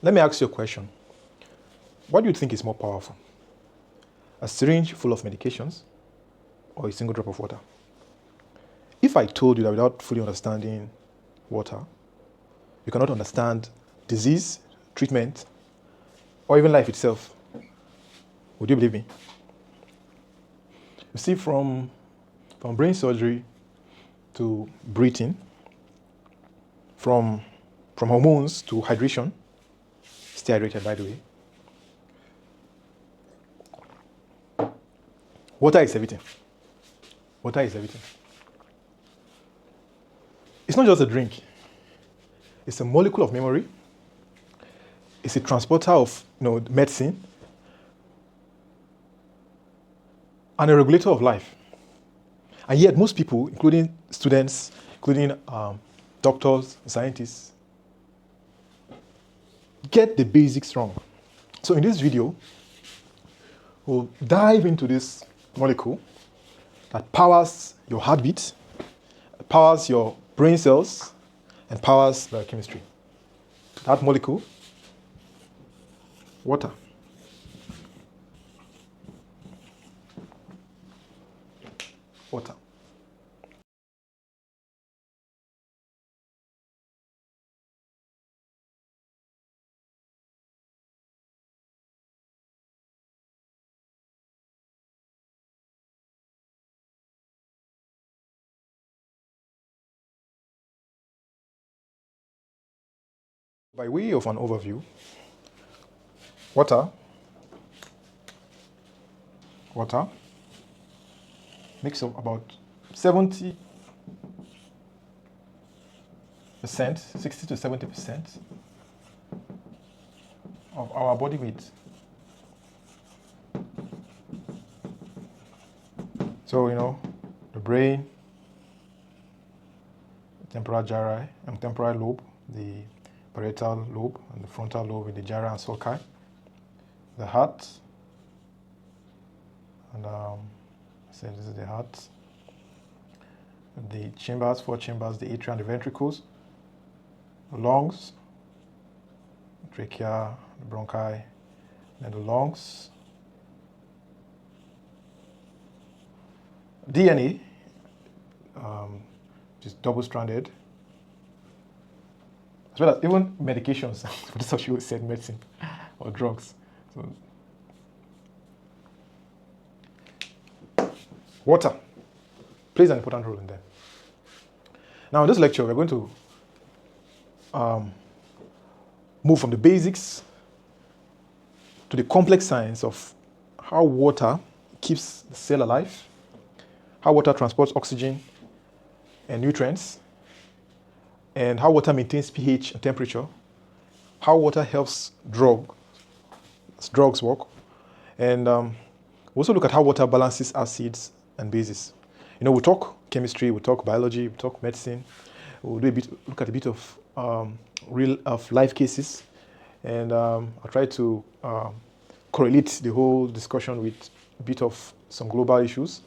Let me ask you a question. What do you think is more powerful? A syringe full of medications or a single drop of water? If I told you that without fully understanding water, you cannot understand disease, treatment, or even life itself, would you believe me? You see, from brain surgery to breathing, from hormones to hydration, stay hydrated, by the way. Water is everything. Water is everything. It's not just a drink. It's a molecule of memory. It's a transporter of medicine and a regulator of life. And yet most people, including students, including doctors, scientists, get the basics wrong. So in this video, we'll dive into this molecule that powers your heartbeat, powers your brain cells, and powers biochemistry. That molecule, water. Water. By way of an overview, water makes up about 70%, 60 to 70% of our body weight. So, the brain, the temporal gyri and temporal lobe, the parietal lobe and the frontal lobe with the gyri and sulci, the heart, and say this is the heart, the chambers, 4 chambers, the atria and the ventricles, the lungs, the trachea, the bronchi, and the lungs, DNA, which is double-stranded, as well as even medications. For this what you said, medicine or drugs. So, water plays an important role in that. Now, in this lecture, we're going to move from the basics to the complex science of how water keeps the cell alive, how water transports oxygen and nutrients, and how water maintains pH and temperature, how water helps drugs work, and we also look at how water balances acids and bases. We talk chemistry, we talk biology, we talk medicine. We'll look at a bit of life cases, and I'll try to correlate the whole discussion with a bit of some global issues.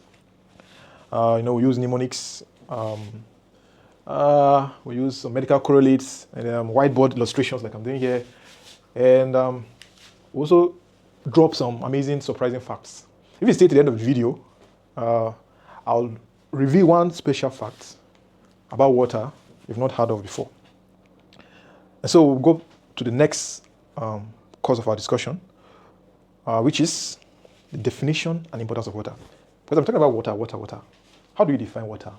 We use mnemonics. We use some medical correlates and whiteboard illustrations like I'm doing here. And we also drop some amazing, surprising facts. If you stay to the end of the video, I'll reveal one special fact about water you've not heard of before. And so we'll go to the next course of our discussion, which is the definition and importance of water. Because I'm talking about water. How do you define water?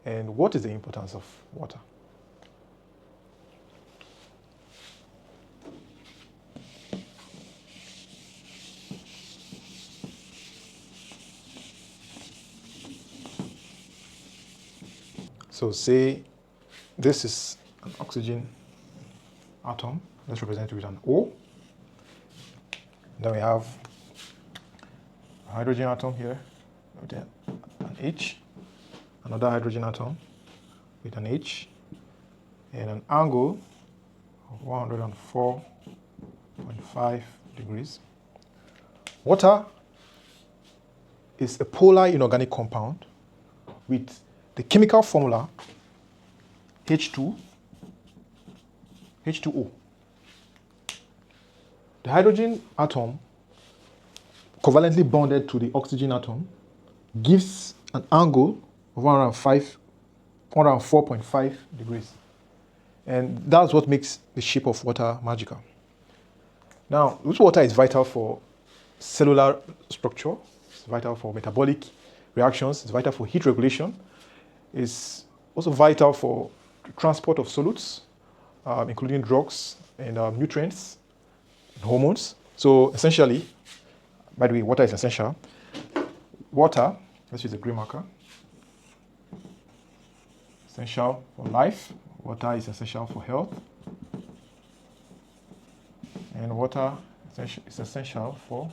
And what is the importance of water? So say this is an oxygen atom. Let's represent it with an O. Then we have a hydrogen atom here with an H. Another hydrogen atom with an H, and an angle of 104.5 degrees. Water is a polar inorganic compound with the chemical formula H2O. The hydrogen atom, covalently bonded to the oxygen atom, gives an angle of 104.5 degrees. And that's what makes the shape of water magical. Now, this water is vital for cellular structure, it's vital for metabolic reactions, it's vital for heat regulation, it's also vital for the transport of solutes, including drugs and nutrients and hormones. So essentially, by the way, water is essential. Water, let's use a green marker, essential for life. Water is essential for health. And water is essential for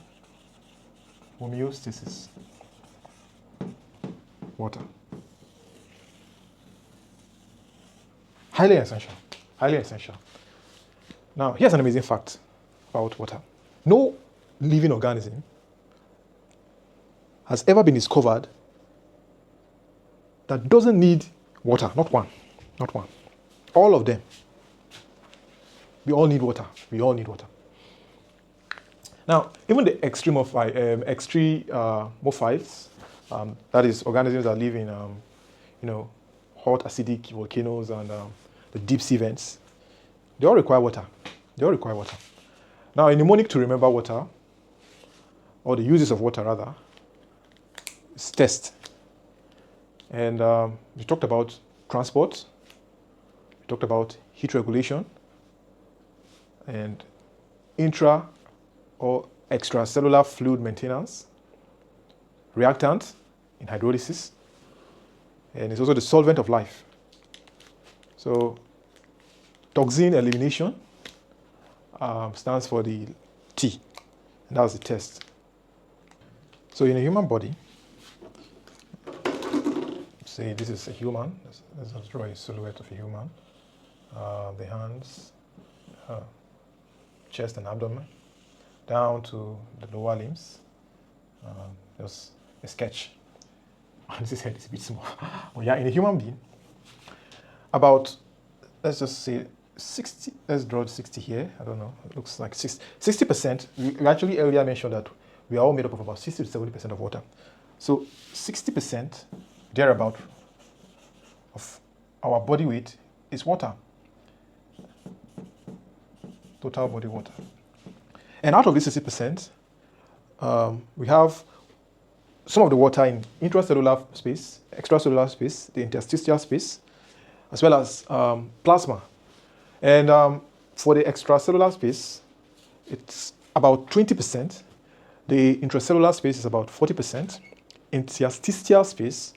homeostasis. Water. Highly essential. Highly essential. Now, here's an amazing fact about water. No living organism has ever been discovered that doesn't need water. Not one. Not one. All of them. We all need water. We all need water. Now, even the extremophiles, that is organisms that live in, hot acidic volcanoes and the deep sea vents, they all require water. They all require water. Now, a mnemonic to remember water, or the uses of water rather, is test. And we talked about transport. We talked about heat regulation and intra or extracellular fluid maintenance, reactant in hydrolysis, and it's also the solvent of life. So toxin elimination stands for the T, and that's the test. So in a human body, say this is a human, let's draw a silhouette of a human, the hands, chest and abdomen, down to the lower limbs, just a sketch. This head is a bit small. But yeah, in a human being, about, let's just say 60, let's draw 60 here, I don't know, it looks like 60%, we actually earlier mentioned that we are all made up of about 60 to 70% of water. So 60%, thereabout, of our body weight is water. Total body water. And out of this 60%, we have some of the water in intracellular space, extracellular space, the interstitial space, as well as plasma. And for the extracellular space, it's about 20%. The intracellular space is about 40%. Interstitial space,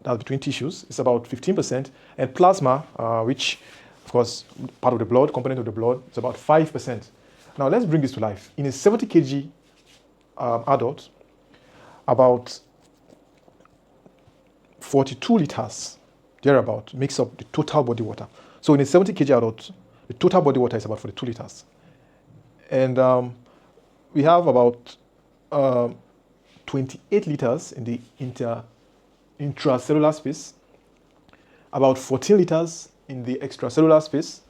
that's between tissues, is about 15%. And plasma, which, of course, part of the blood, component of the blood, is about 5%. Now, let's bring this to life. In a 70 kg adult, about 42 liters, thereabout, makes up the total body water. So in a 70 kg adult, the total body water is about 42 liters. And we have about 28 liters in the intracellular space, about 14 liters in the extracellular space,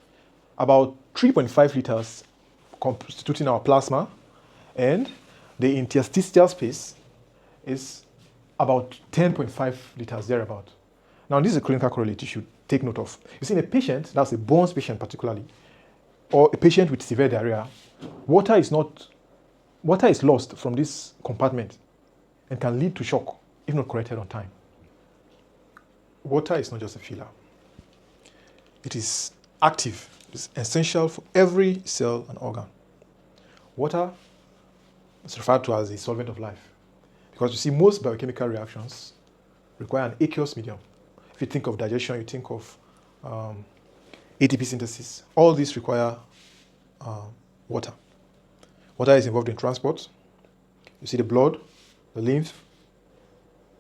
about 3.5 liters constituting our plasma, and the interstitial space is about 10.5 liters thereabout. Now, this is a clinical correlate you should take note of. You see, in a patient, that's a Bourne's patient particularly, or a patient with severe diarrhea, water is lost from this compartment and can lead to shock if not corrected on time. Water is not just a filler. It is active. It's essential for every cell and organ. Water is referred to as the solvent of life because you see most biochemical reactions require an aqueous medium. If you think of digestion, you think of ATP synthesis. All these require water. Water is involved in transport. You see the blood, the lymph,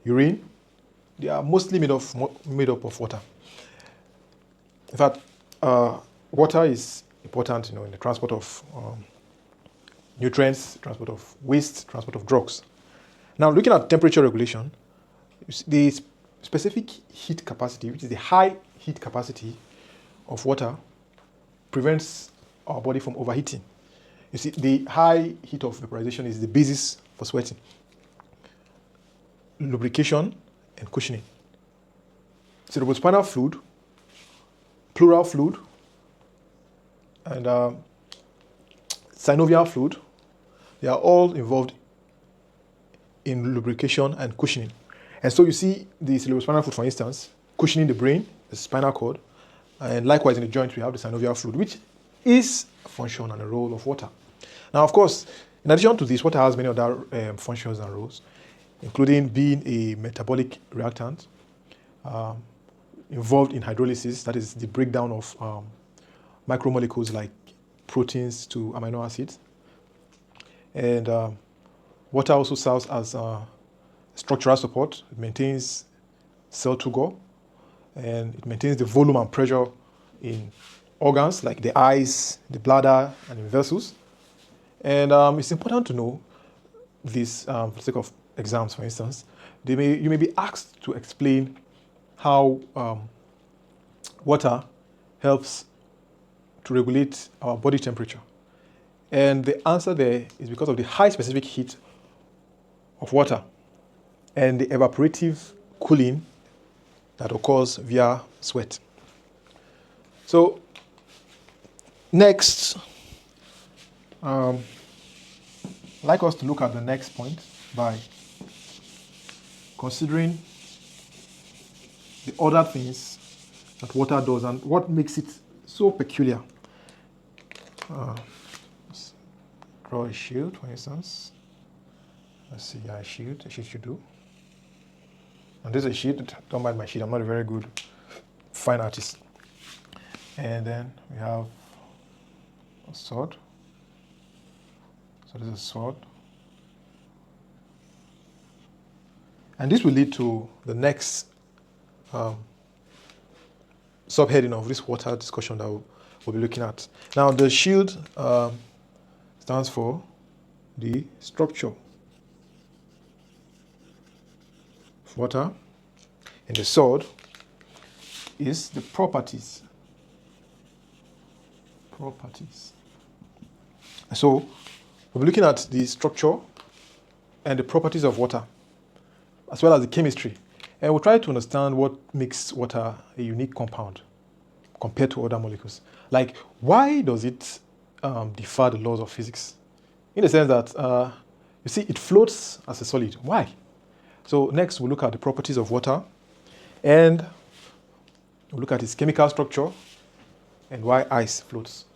urine. They are mostly made up of water. In fact, water is important, in the transport of nutrients, transport of waste, transport of drugs. Now, looking at temperature regulation, the specific heat capacity, which is the high heat capacity of water, prevents our body from overheating. You see, the high heat of vaporization is the basis for sweating. Lubrication and cushioning. Cerebrospinal fluid, pleural fluid, and synovial fluid, they are all involved in lubrication and cushioning. And so you see the cerebrospinal fluid, for instance, cushioning the brain, the spinal cord, and likewise in the joint we have the synovial fluid, which is a function and a role of water. Now, of course, in addition to this, water has many other functions and roles, including being a metabolic reactant, involved in hydrolysis, that is the breakdown of micromolecules like proteins to amino acids. And water also serves as structural support. It maintains cell turgor, and it maintains the volume and pressure in organs like the eyes, the bladder, and the vessels. And it's important to know this for the sake of exams, for instance. You may be asked to explain how water helps to regulate our body temperature. And the answer there is because of the high specific heat of water and the evaporative cooling that occurs via sweat. So next, I'd like us to look at the next point by considering the other things that water does and what makes it so peculiar. Let's draw a shield, for instance. Let's see, a shield should do. And this is a shield. Don't mind my shield. I'm not a very good fine artist. And then we have a sword. So this is a sword. And this will lead to the next subheading of this water discussion that we'll be looking at. Now, the shield stands for the structure of water, and the sword is the properties. So, we'll be looking at the structure and the properties of water, as well as the chemistry. And we'll try to understand what makes water a unique compound compared to other molecules. Like, why does it defy the laws of physics? In the sense that, you see, it floats as a solid. Why? So next, we'll look at the properties of water, and we'll look at its chemical structure and why ice floats.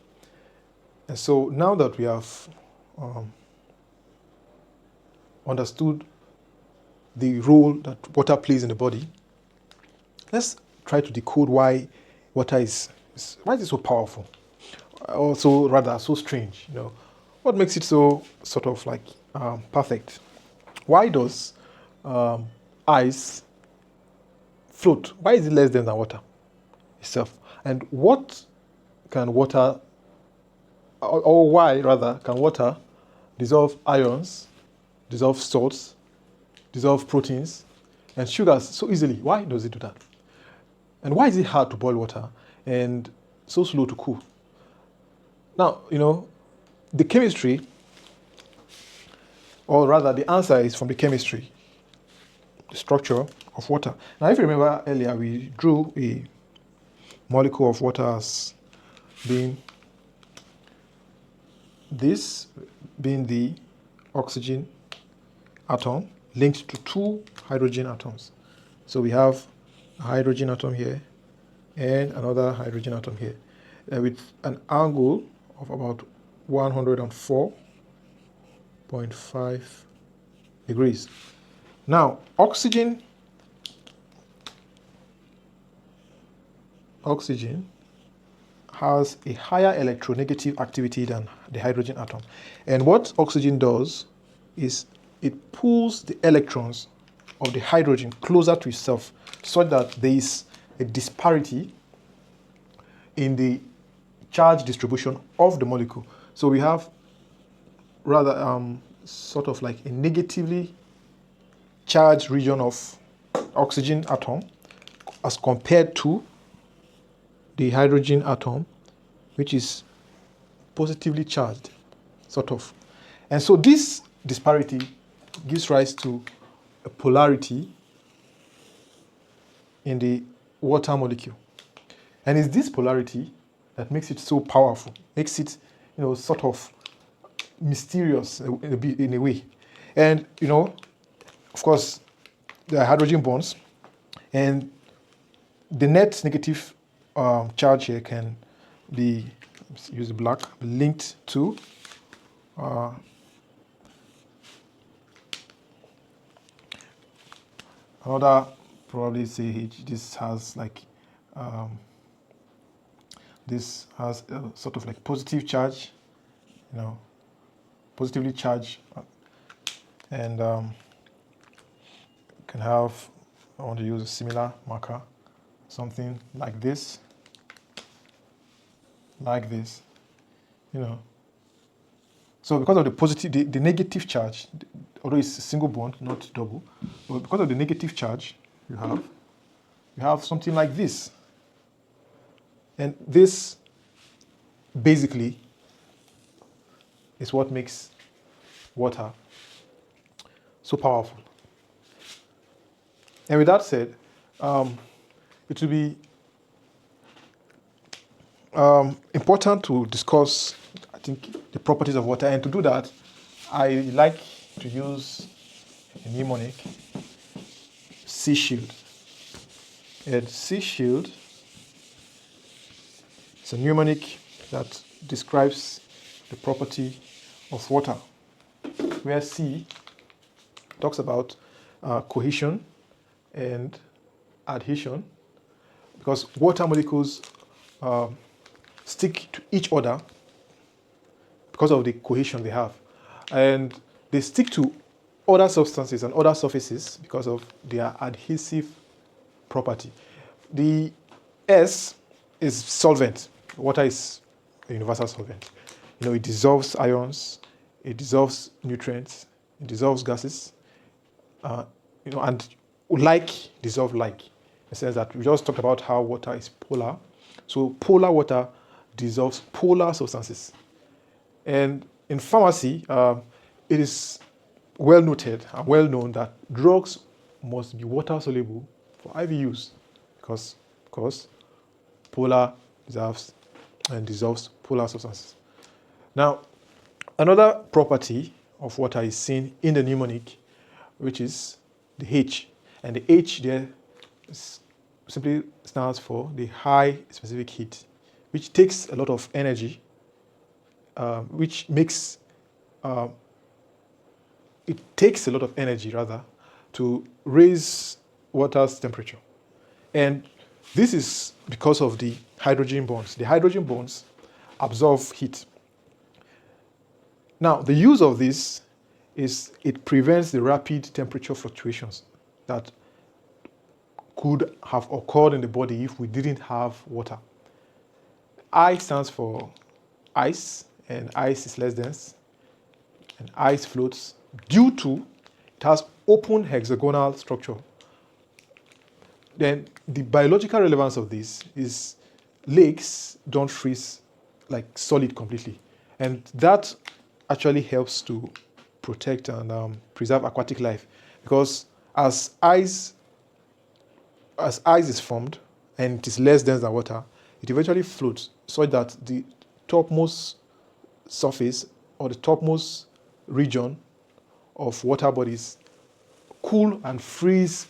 And so now that we have understood the role that water plays in the body, let's try to decode why water is so powerful, also rather so strange. You know, what makes it so sort of like perfect? Why does ice float? Why is it less dense than water itself? And what can water, or why rather, can water dissolve ions, dissolve salts, dissolve proteins and sugars so easily? Why does it do that? And why is it hard to boil water and so slow to cool? Now, you know, the chemistry, or rather the answer is from the chemistry, the structure of water. Now, if you remember earlier, we drew a molecule of water as being this, being the oxygen atom linked to two hydrogen atoms. So we have a hydrogen atom here and another hydrogen atom here with an angle of about 104.5 degrees. Now, oxygen has a higher electronegative activity than the hydrogen atom. And what oxygen does is it pulls the electrons of the hydrogen closer to itself, such that there is a disparity in the charge distribution of the molecule. So we have rather sort of like a negatively charged region of oxygen atom as compared to the hydrogen atom, which is positively charged. sort of. And so this disparity gives rise to a polarity in the water molecule. And it's this polarity that makes it so powerful, makes it, sort of mysterious in a way. And, of course, there are hydrogen bonds, and the net negative charge here can be, let's use the black, linked to another, probably say H. This has like this has a sort of like positive charge, positively charged, and can have, I want to use a similar marker, something like this, So because of the positive, the negative charge, although it's a single bond, not double, but because of the negative charge you have something like this. And this basically is what makes water so powerful. And with that said, it will be important to discuss, I think, the properties of water. And to do that, I like to use a mnemonic, C shield. And C shield is a mnemonic that describes the property of water, where C talks about cohesion and adhesion, because water molecules stick to each other because of the cohesion they have. And they stick to other substances and other surfaces because of their adhesive property. The S is solvent. Water is a universal solvent. It dissolves ions, it dissolves nutrients, it dissolves gases, and like dissolve like. In the sense that we just talked about how water is polar. So polar water dissolves polar substances. And in pharmacy, it is well noted and well known that drugs must be water soluble for IV use because polar dissolves polar substances. Now, another property of water is seen in the mnemonic, which is the H. And the H there simply stands for the high specific heat, which takes a lot of energy, which makes it takes a lot of energy rather to raise water's temperature. And this is because of the hydrogen bonds. The hydrogen bonds absorb heat. Now, the use of this is it prevents the rapid temperature fluctuations that could have occurred in the body if we didn't have water. I stands for ice, and ice is less dense, and ice floats due to it has open hexagonal structure. Then the biological relevance of this is lakes don't freeze like solid completely, and that actually helps to protect and preserve aquatic life, because as ice is formed and it is less dense than water, it eventually floats so that the topmost surface or the topmost region of water bodies cool and freeze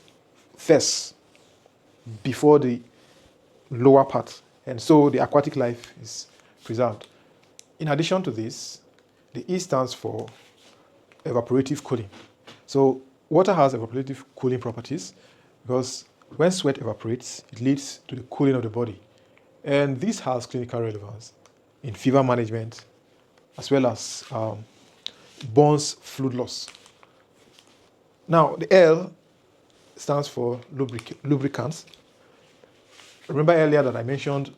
first before the lower part, and so the aquatic life is preserved. In addition to this, the E stands for evaporative cooling. So water has evaporative cooling properties because when sweat evaporates, it leads to the cooling of the body. And this has clinical relevance in fever management as well as burns fluid loss. Now, the L stands for lubricants. Remember earlier that I mentioned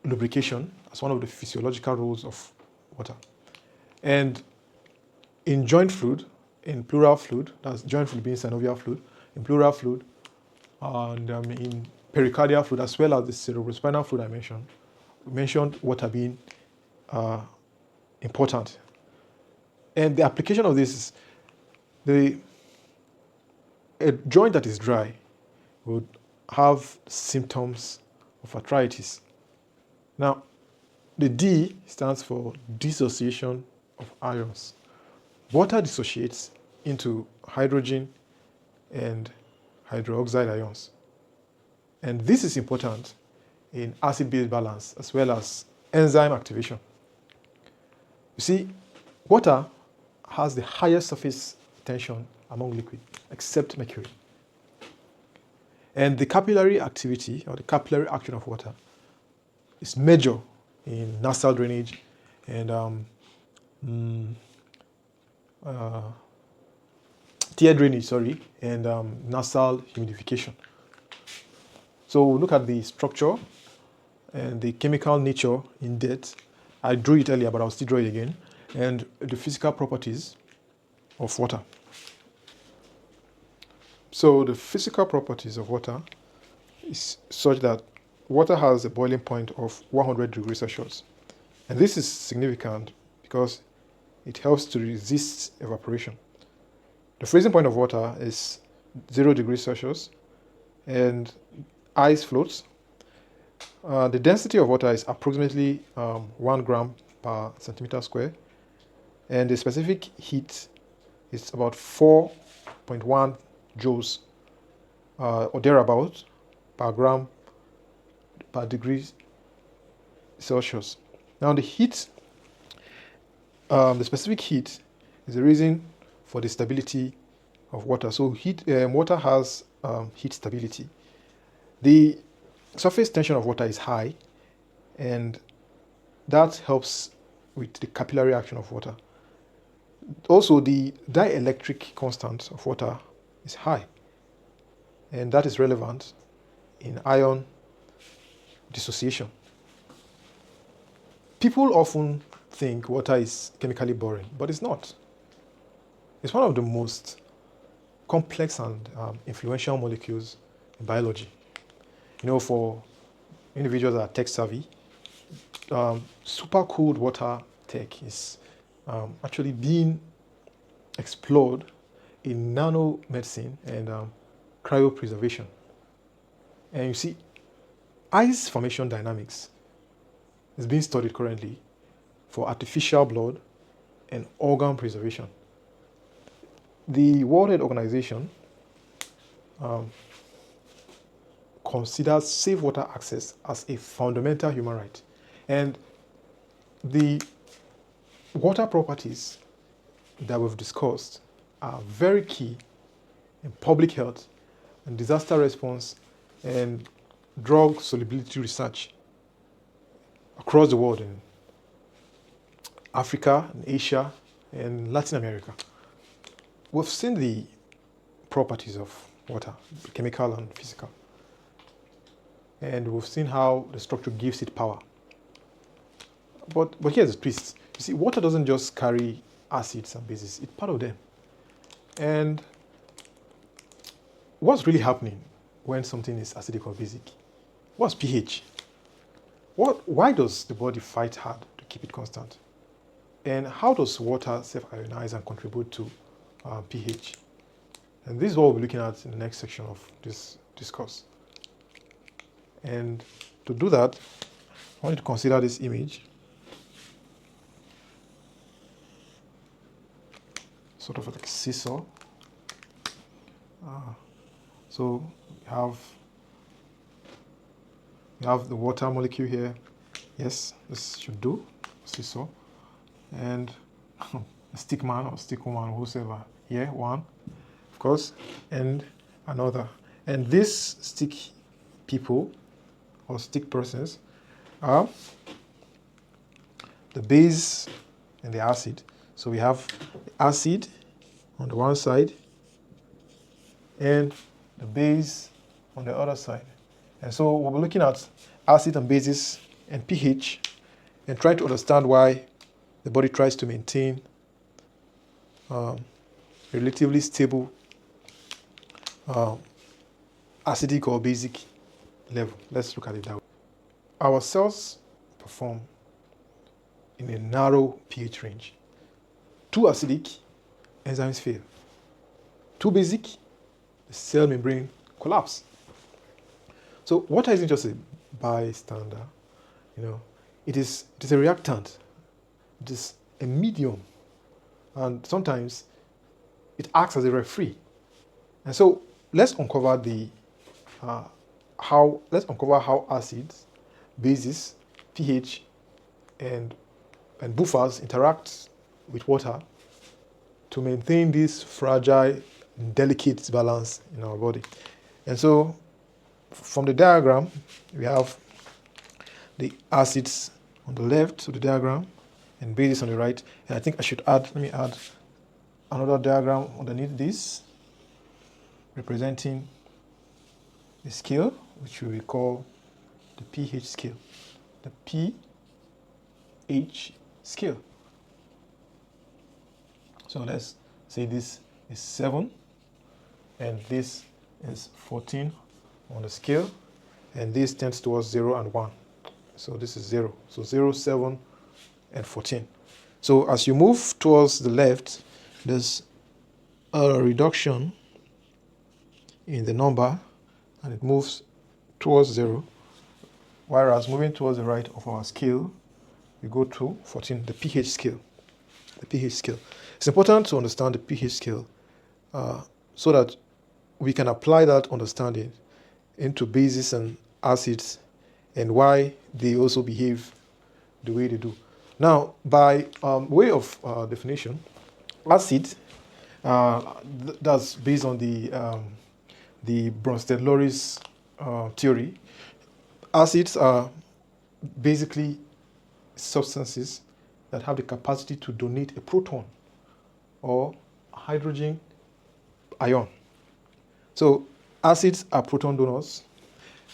lubrication as one of the physiological roles of water. And in joint fluid, in pleural fluid, that's joint fluid being synovial fluid, in pleural fluid, and in pericardial fluid, as well as the cerebrospinal fluid I mentioned, we mentioned water being important And the application of this is a joint that is dry would have symptoms of arthritis. Now, the D stands for dissociation of ions. Water dissociates into hydrogen and hydroxide ions. And this is important in acid-base balance as well as enzyme activation. You see, water has the highest surface tension among liquids, except mercury. And the capillary activity, or the capillary action of water, is major in nasal drainage and tear drainage, and nasal humidification. So look at the structure and the chemical nature in depth. I drew it earlier, but I'll still draw it again. And the physical properties of water. So the physical properties of water is such that water has a boiling point of 100 degrees Celsius. And this is significant because it helps to resist evaporation. The freezing point of water is 0 degrees Celsius and ice floats. The density of water is approximately 1 gram per centimeter square, and the specific heat is about 4.1 joules or thereabout per gram per degree Celsius. Now the heat, the specific heat is the reason for the stability of water. So water has heat stability. The surface tension of water is high, and that helps with the capillary action of water. Also, the dielectric constant of water is high, and that is relevant in ion dissociation. People often think water is chemically boring, but it's not. It's one of the most complex and influential molecules in biology. You know, for individuals that are tech savvy, supercooled water tech is actually being explored in nanomedicine and cryopreservation. And you see, ice formation dynamics is being studied currently for artificial blood and organ preservation. The World Health Organization considers safe water access as a fundamental human right. And the water properties that we've discussed are very key in public health and disaster response and drug solubility research across the world, in Africa, in Asia, and Latin America. We've seen the properties of water, chemical and physical. And we've seen how the structure gives it power. But here's the twist. You see, water doesn't just carry acids and bases, it's part of them. And what's really happening when something is acidic or basic? What's pH? Why does the body fight hard to keep it constant? And how does water self-ionize and contribute to pH? And this is what we'll be looking at in the next section of this discourse. And to do that, I want you to consider this image. Sort of like a seesaw. So you have the water molecule here. Yes, this should do, seesaw. And a stick man or stick woman, whoever. Here, one, of course, and another. And these stick people or stick persons are the base and the acid. So we have the acid on the one side and the base on the other side. And so we'll be looking at acid and bases and pH and try to understand why the body tries to maintain a relatively stable acidic or basic level. Let's look at it that way. Our cells perform in a narrow pH range. too acidic, enzymes fail. Too basic, the cell membrane collapse. So water isn't just a bystander, it is a reactant. It is a medium, and sometimes it acts as a referee. And so let's uncover how acids, bases, pH, and buffers interact with water to maintain this fragile, delicate balance in our body. And so from the diagram, we have the acids on the left of the diagram and bases on the right. And I think let me add another diagram underneath this, representing the scale, which we will call the pH scale. The pH scale. So let's say this is 7, and this is 14 on the scale, and this tends towards 0 and 1. So this is 0. So 0, 7, and 14. So as you move towards the left, there's a reduction in the number, and it moves towards 0. Whereas moving towards the right of our scale, we go to 14, the pH scale. The pH scale. It's important to understand the pH scale so that we can apply that understanding into bases and acids and why they also behave the way they do. Now, by way of definition, acid, that's based on the Bronsted-Lowry's theory. Acids are basically substances that have the capacity to donate a proton or hydrogen ion. So acids are proton donors,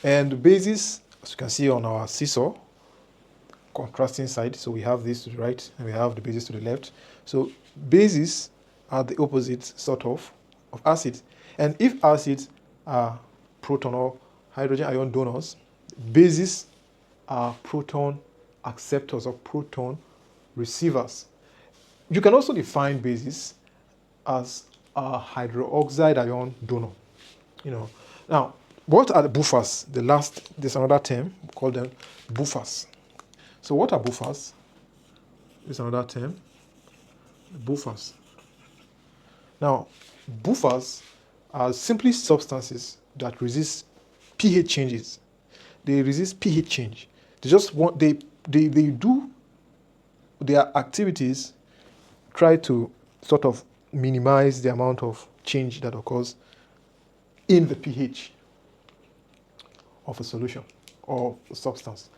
and bases, as you can see on our seesaw, contrasting side, so we have this to the right and we have the bases to the left. So bases are the opposite sort of acids. And if acids are proton or hydrogen ion donors, bases are proton acceptors or proton receivers. You can also define bases as a hydroxide ion donor. Now, what are the buffers? There's another term, we call them buffers. So what are buffers? There's another term, buffers. Now, buffers are simply substances that resist pH changes. They resist pH change. They do their activities, try to sort of minimize the amount of change that occurs in the pH of a solution or a substance.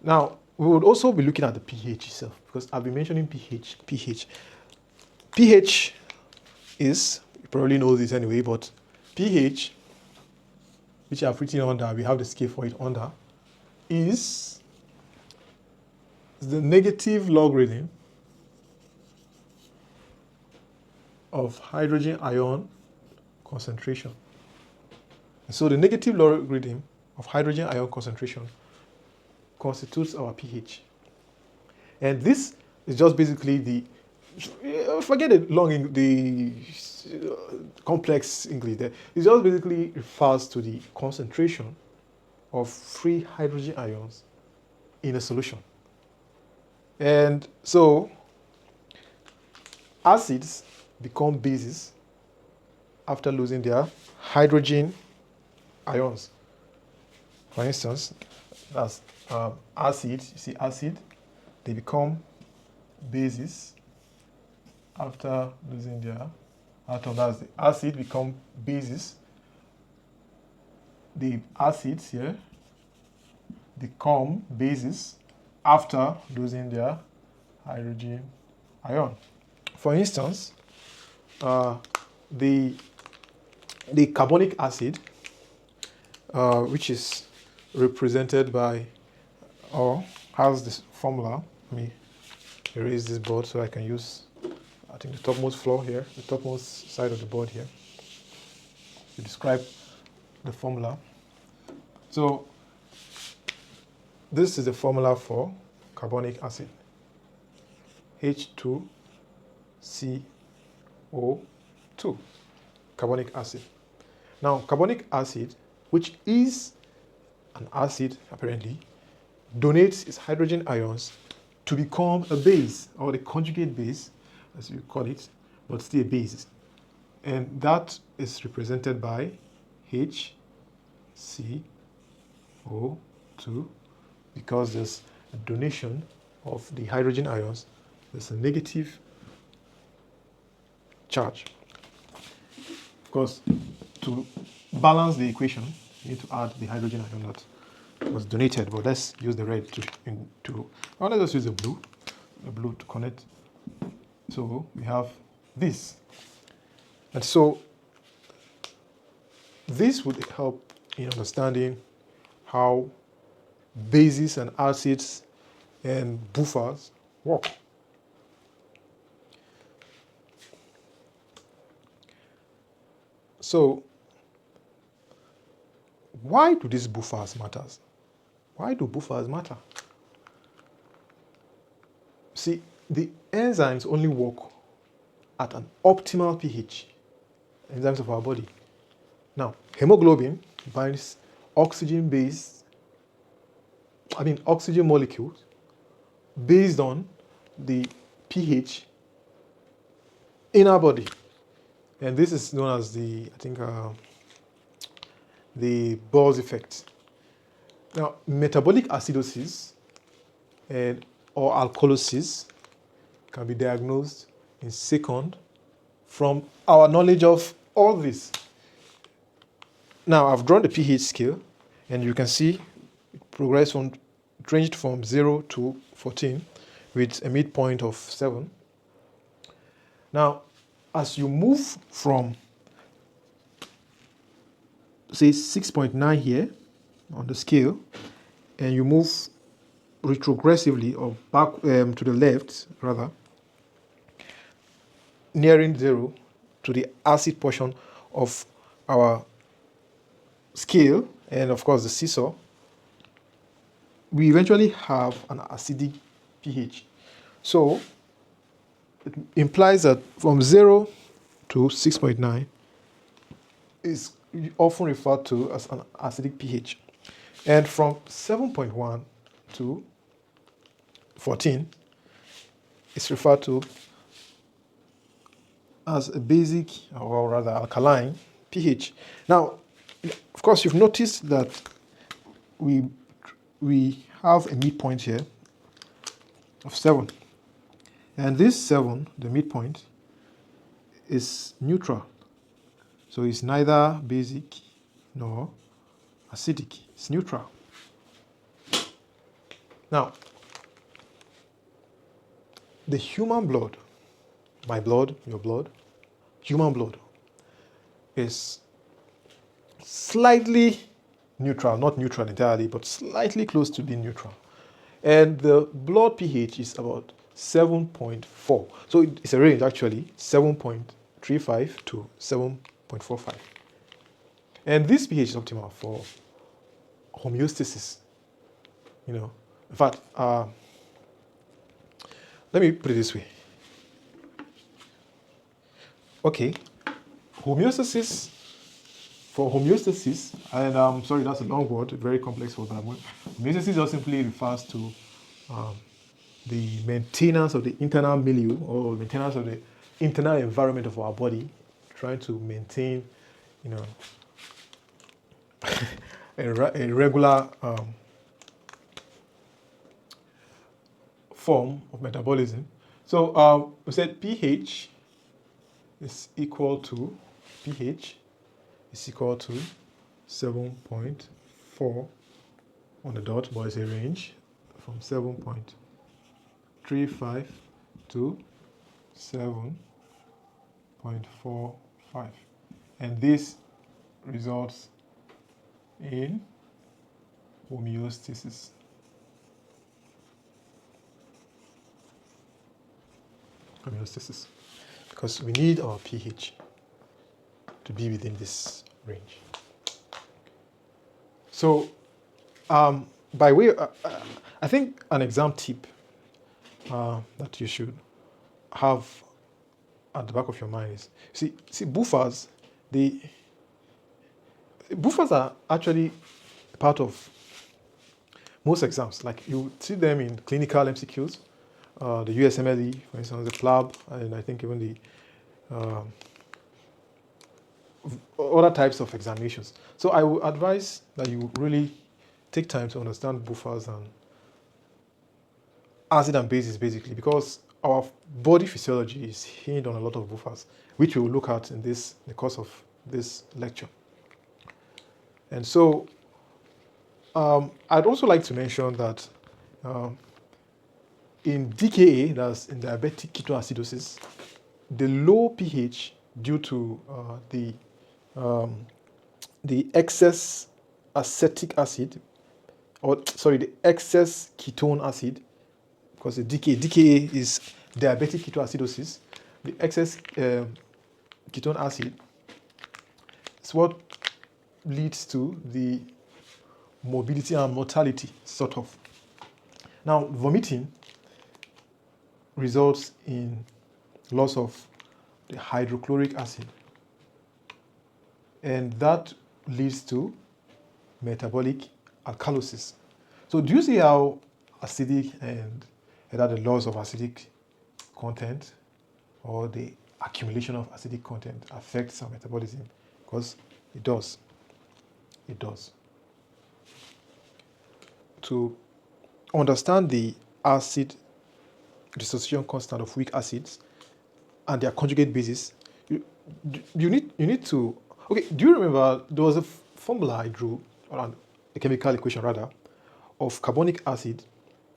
Now, we would also be looking at the pH itself, because I've been mentioning pH. pH is, you probably know this anyway, but pH, which I've written under, we have the scale for it under, is the negative logarithm of hydrogen ion concentration. So the negative logarithm of hydrogen ion concentration constitutes our pH. And this is just basically forget the complex English there. It just basically refers to the concentration of free hydrogen ions in a solution. And so acids become bases after losing their hydrogen ions. For instance, that's acid. You see acid, they become bases after losing their atom. That's the acid become bases. The acids here become bases after losing their hydrogen ion. For instance, the carbonic acid, which is represented by, or has this formula. Let me erase this board so I can use, I think, the topmost floor here, the topmost side of the board here, to describe the formula. So this is the formula for carbonic acid. H2 CO2, carbonic acid. Now, carbonic acid, which is an acid apparently, donates its hydrogen ions to become a base, or the conjugate base, as you call it, but still a base. And that is represented by HCO2, because there's a donation of the hydrogen ions, there's a negative charge. Of course, to balance the equation, you need to add the hydrogen ion that was donated, but let's use the red let's just use the blue to connect. So we have this. And so this would help in understanding how bases and acids and buffers work. So why do these buffers matter? Why do buffers matter? See, the enzymes only work at an optimal pH, enzymes of our body. Now, hemoglobin binds oxygen molecules based on the pH in our body. And this is known as the Ball's effect. Now, metabolic acidosis or alkalosis can be diagnosed in seconds from our knowledge of all this. Now, I've drawn the pH scale, and you can see it ranged from 0 to 14 with a midpoint of 7. Now, as you move from, say, 6.9 here on the scale, and you move retrogressively or back to the left, rather, nearing 0 to the acid portion of our scale, and of course the seesaw, we eventually have an acidic pH. So it implies that from 0 to 6.9 is often referred to as an acidic pH. And from 7.1 to 14 is referred to as a basic, or rather alkaline pH. Now, of course, you've noticed that we have a midpoint here of 7. And this 7, the midpoint, is neutral. So it's neither basic nor acidic. It's neutral. Now, the human blood, my blood, your blood, human blood, is slightly neutral, not neutral entirely, but slightly close to being neutral. And the blood pH is about 7.4. So it's a range, actually, 7.35 to 7.45. And this pH is optimal for homeostasis. In fact, let me put it this way. Okay, homeostasis, and I'm sorry, that's a long word, a very complex word, but homeostasis just simply refers to the maintenance of the internal milieu, or maintenance of the internal environment of our body, trying to maintain, a regular form of metabolism. So we said pH is equal to 7.4 on the dot, but it's a range from 7.35 to 7.45. And this results in homeostasis. Because we need our pH to be within this range. So, by way of, I think an exam tip that you should have at the back of your mind is, see buffers, buffers are actually part of most exams. Like you see them in clinical MCQs, the USMLE, for instance, the PLAB, and I think even the other types of examinations. So I would advise that you really take time to understand buffers and acid and bases basically, because our body physiology is hinged on a lot of buffers, which we will look at in the course of this lecture. And so I'd also like to mention that in DKA, that's in diabetic ketoacidosis, the low pH due to the excess acetic acid, the excess ketone acid, because the DKA is diabetic ketoacidosis, the excess ketone acid is what leads to the morbidity and mortality, sort of. Now, vomiting results in loss of the hydrochloric acid, and that leads to metabolic alkalosis. So do you see how acidic and either the loss of acidic content or the accumulation of acidic content affects our metabolism? Because it does. It does. To understand the acid dissociation constant of weak acids and their conjugate bases, you need to, okay, do you remember there was a formula I drew, or a chemical equation rather, of carbonic acid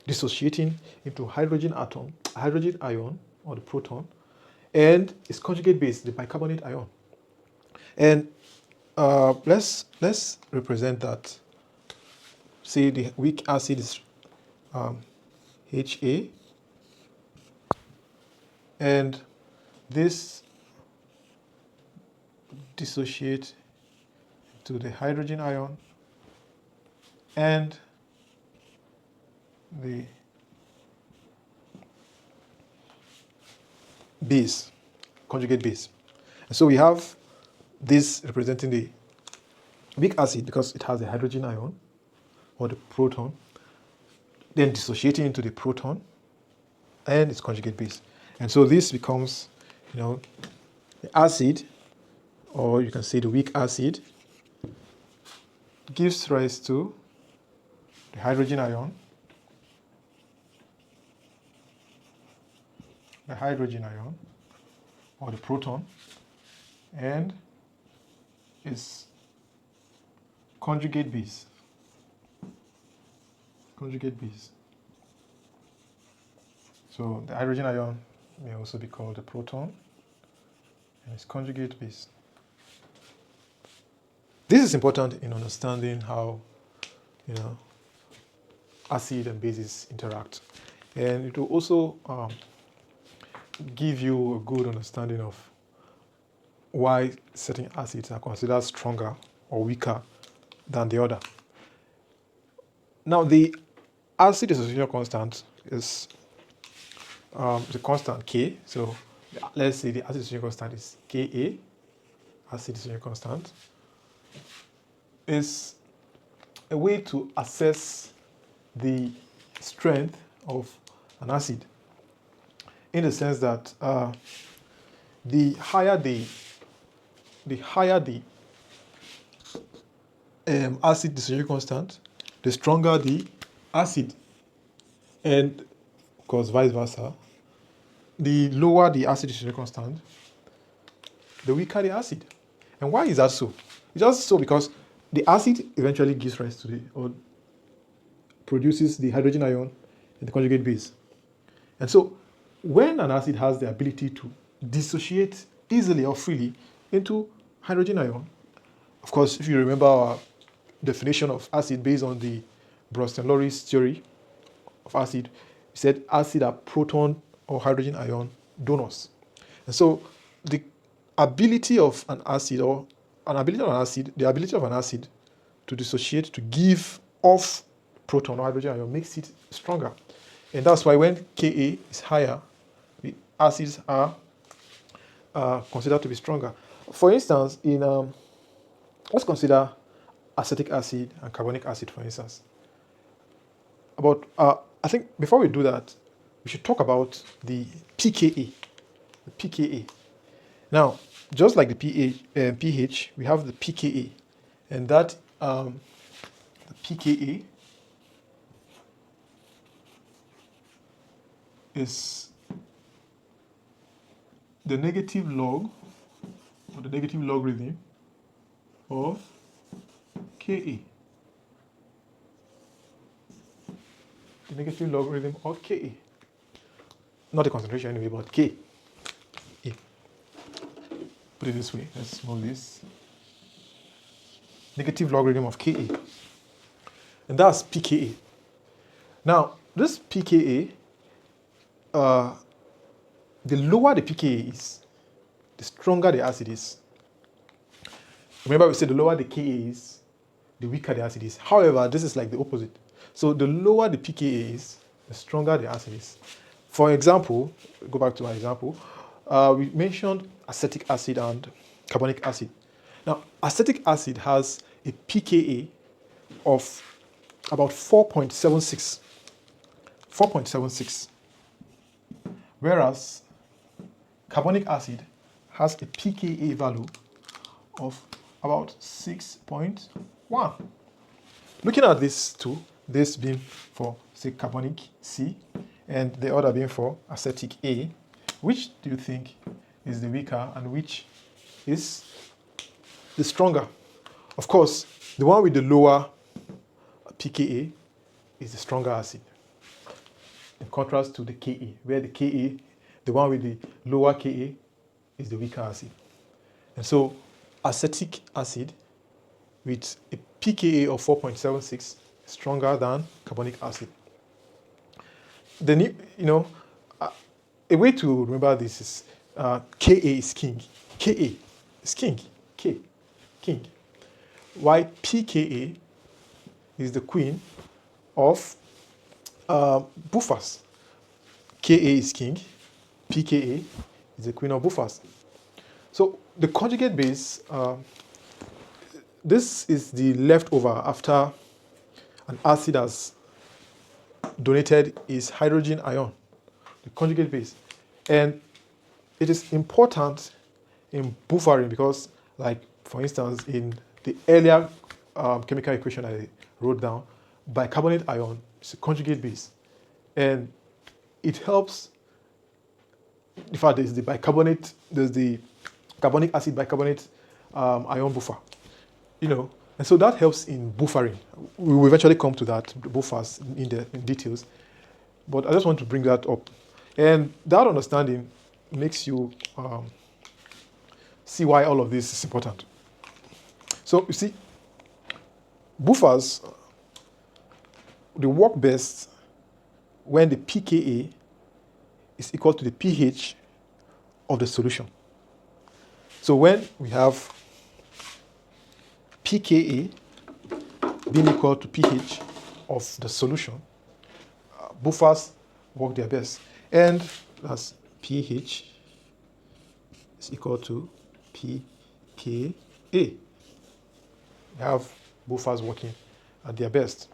dissociating into hydrogen ion, or the proton, and its conjugate base, the bicarbonate ion. And let's represent that. Say the weak acid is HA, and this dissociate to the hydrogen ion and the base, conjugate base. And so we have this representing the weak acid because it has the hydrogen ion or the proton, then dissociating into the proton and its conjugate base. And so this becomes, the acid, or you can say the weak acid, gives rise to the hydrogen ion, or the proton, and its conjugate base. So the hydrogen ion may also be called the proton and its conjugate base. This is important in understanding how, acid and bases interact. And it will also give you a good understanding of why certain acids are considered stronger or weaker than the other. Now, the acid dissociation constant is the constant K. So let's say the acid dissociation constant is Ka, acid dissociation constant. Is a way to assess the strength of an acid, in the sense that the higher the acid dissociation constant, the stronger the acid, and of course vice versa. The lower the acid dissociation constant, the weaker the acid. And why is that so? It's just so because the acid eventually gives rise to or produces the hydrogen ion in the conjugate base. And so when an acid has the ability to dissociate easily or freely into hydrogen ion, of course, if you remember our definition of acid based on the Bronsted-Lowry's theory of acid, we said acid are proton or hydrogen ion donors. And so the ability of an acid to dissociate, to give off proton or hydrogen ion makes it stronger. And that's why when Ka is higher, the acids are considered to be stronger. For instance, let's consider acetic acid and carbonic acid, for instance. But I think before we do that, we should talk about the pKa. The pKa. Now, just like the pH, we have the pKa, and that the pKa is the negative log or the negative logarithm of Ka. The negative logarithm of Ka. Not the concentration anyway, but Ka. Put it this way. Let's move this. Negative logarithm of Ka. And that's pKa. Now, this pKa, the lower the pKa is, the stronger the acid is. Remember we said the lower the Ka is, the weaker the acid is. However, this is like the opposite. So the lower the pKa is, the stronger the acid is. For example, go back to my example, we mentioned acetic acid and carbonic acid. Now, acetic acid has a pKa of about 4.76. 4.76. Whereas carbonic acid has a pKa value of about 6.1. Looking at these two, this being for, say, carbonic C, and the other being for acetic A, which do you think is the weaker and which is the stronger? Of course, the one with the lower pKa is the stronger acid, in contrast to the Ka, where the Ka, the one with the lower Ka, is the weaker acid. And so acetic acid with a pKa of 4.76 is stronger than carbonic acid. Then, a way to remember this is Ka is king. Ka is king. K, king. Why pKa is the queen of buffers. Ka is king. pKa is the queen of buffers. So the conjugate base, this is the leftover after an acid has donated its hydrogen ion, the conjugate base. And it is important in buffering because, like, for instance, in the earlier chemical equation I wrote down, bicarbonate ion is a conjugate base. And it helps, in fact, there's the carbonic acid bicarbonate ion buffer, and so that helps in buffering. We will eventually come to that, the buffers in details, but I just want to bring that up. And that understanding makes you see why all of this is important. So you see, buffers, they work best when the pKa is equal to the pH of the solution. So when we have pKa being equal to pH of the solution, buffers work their best. And that's pH is equal to pKa. We have buffers working at their best.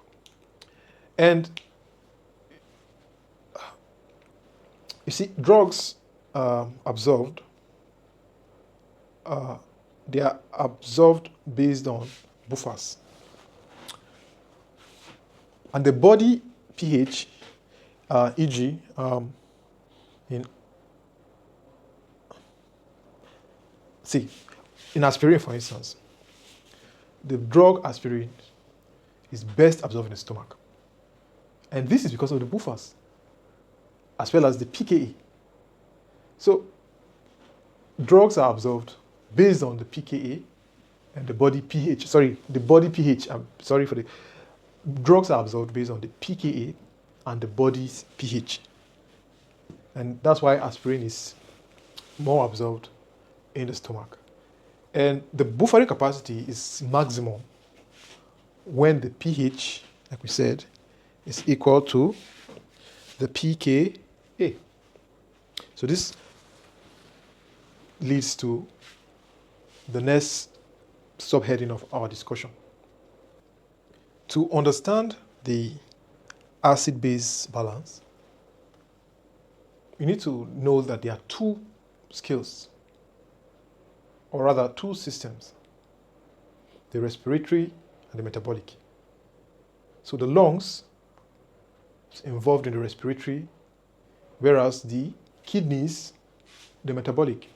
And you see, drugs absorbed, they are absorbed based on buffers. And the body pH, e.g., in aspirin, for instance, the drug aspirin is best absorbed in the stomach. And this is because of the buffers, as well as the pKa. So drugs are absorbed based on the pKa and the body pH. Drugs are absorbed based on the pKa and the body's pH. And that's why aspirin is more absorbed in the stomach. And the buffering capacity is maximum when the pH, like we said, is equal to the pKa. So this leads to the next subheading of our discussion. To understand the acid-base balance, you need to know that there are two skills, or rather two systems, the respiratory and the metabolic. So the lungs is involved in the respiratory, whereas the kidneys, the metabolic.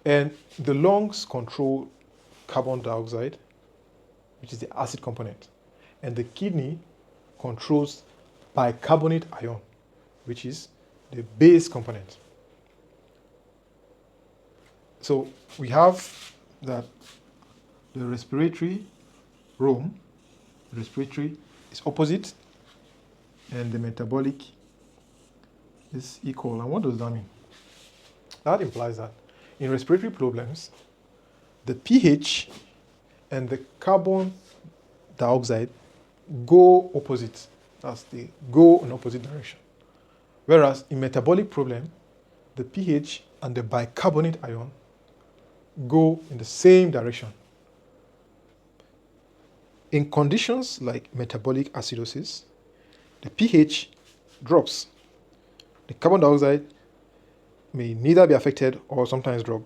And the lungs control carbon dioxide, which is the acid component, and the kidney controls bicarbonate ion, which is the base component. So we have that the respiratory room, respiratory is opposite, and the metabolic is equal. And what does that mean? That implies that in respiratory problems, the pH and the carbon dioxide go opposite. They go in opposite direction. Whereas in metabolic problem, the pH and the bicarbonate ion go in the same direction. In conditions like metabolic acidosis, the pH drops. The carbon dioxide may neither be affected or sometimes drop,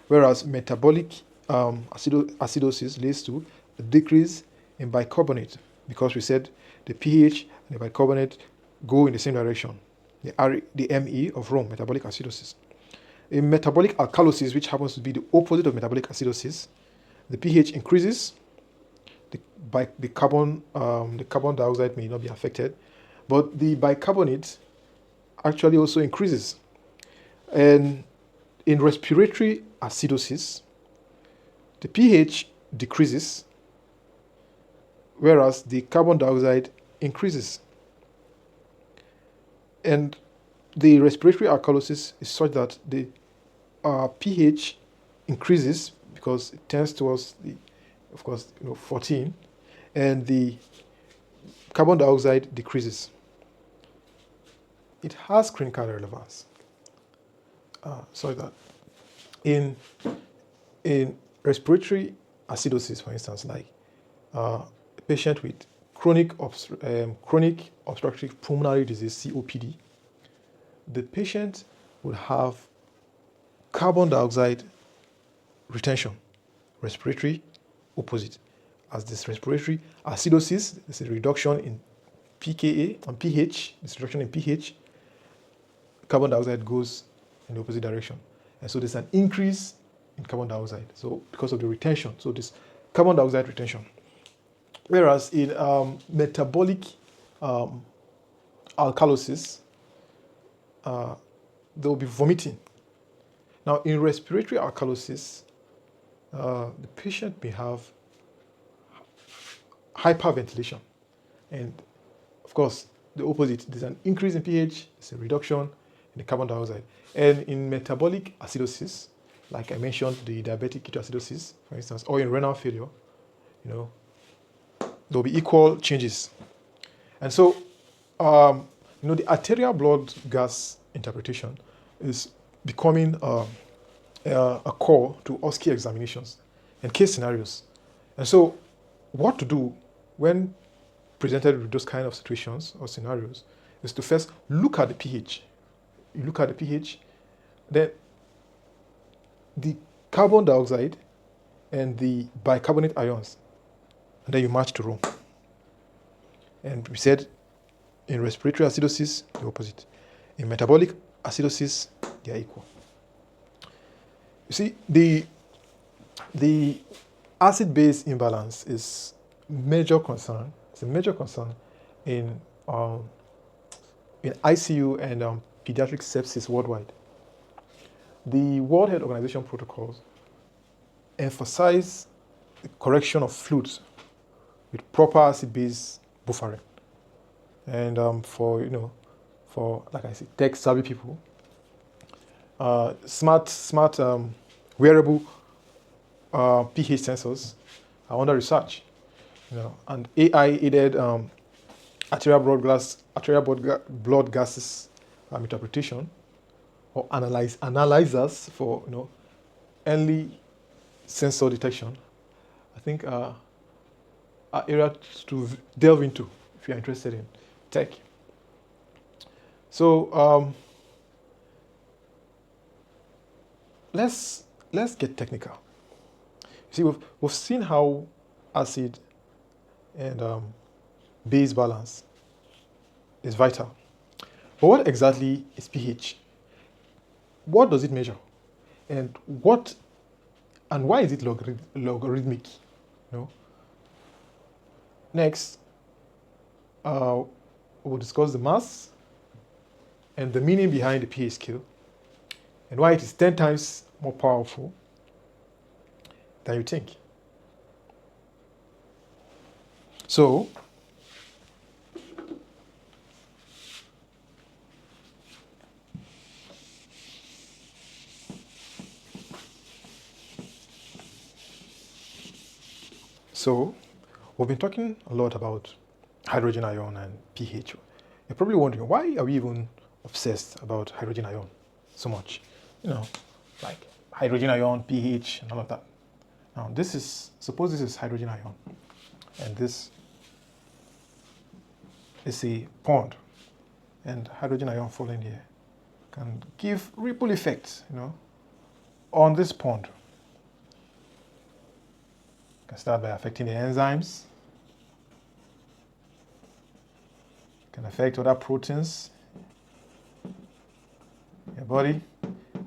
whereas metabolic acidosis leads to a decrease in bicarbonate, because we said the pH and the bicarbonate go in the same direction, the ME of Rome, metabolic acidosis. In metabolic alkalosis, which happens to be the opposite of metabolic acidosis, the pH increases, the carbon dioxide may not be affected, but the bicarbonate actually also increases. And in respiratory acidosis, the pH decreases, whereas the carbon dioxide increases. And the respiratory alkalosis is such that the pH increases because it tends towards 14, and the carbon dioxide decreases. It has clinical relevance. So that in respiratory acidosis, for instance, like a patient with chronic obstructive pulmonary disease, COPD, the patient would have carbon dioxide retention, respiratory opposite. As this respiratory acidosis, there's a reduction in pKa and pH, this reduction in pH, carbon dioxide goes in the opposite direction. And so there's an increase in carbon dioxide. So because of the retention, so this carbon dioxide retention. Whereas in metabolic alkalosis, there will be vomiting. Now in respiratory alkalosis, the patient may have hyperventilation. And of course, the opposite, there's an increase in pH, there's a reduction in the carbon dioxide. And in metabolic acidosis, like I mentioned, the diabetic ketoacidosis, for instance, or in renal failure, there'll be equal changes. And so, the arterial blood gas interpretation is becoming a core to OSCE examinations and case scenarios. And so, what to do when presented with those kind of situations or scenarios is to first look at the pH. You look at the pH, then the carbon dioxide and the bicarbonate ions, and then you match to Rome. And we said in respiratory acidosis, the opposite. In metabolic acidosis, they are equal. You see, the acid-base imbalance is major concern. It's a major concern in ICU and pediatric sepsis worldwide. The World Health Organization protocols emphasize the correction of fluids with proper acid-base buffering. And for like I said, tech-savvy people, smart wearable pH sensors are under research. And AI-aided arterial blood gases interpretation, or analyzers for early sensor detection, I think are areas to delve into if you're interested in tech. So let's get technical. You see, we've seen how acid and base balance is vital. But what exactly is pH? What does it measure? And why is it logarithmic? Next, we'll discuss the mass and the meaning behind the pH scale and why it is 10 times more powerful than you think. So, we've been talking a lot about hydrogen ion and pH. You're probably wondering, why are we even obsessed about hydrogen ion so much? Like hydrogen ion, pH, and all of that. Now, suppose this is hydrogen ion, and this is a pond, and hydrogen ion falling here can give ripple effects, on this pond. It can start by affecting the enzymes, can affect other proteins in your body,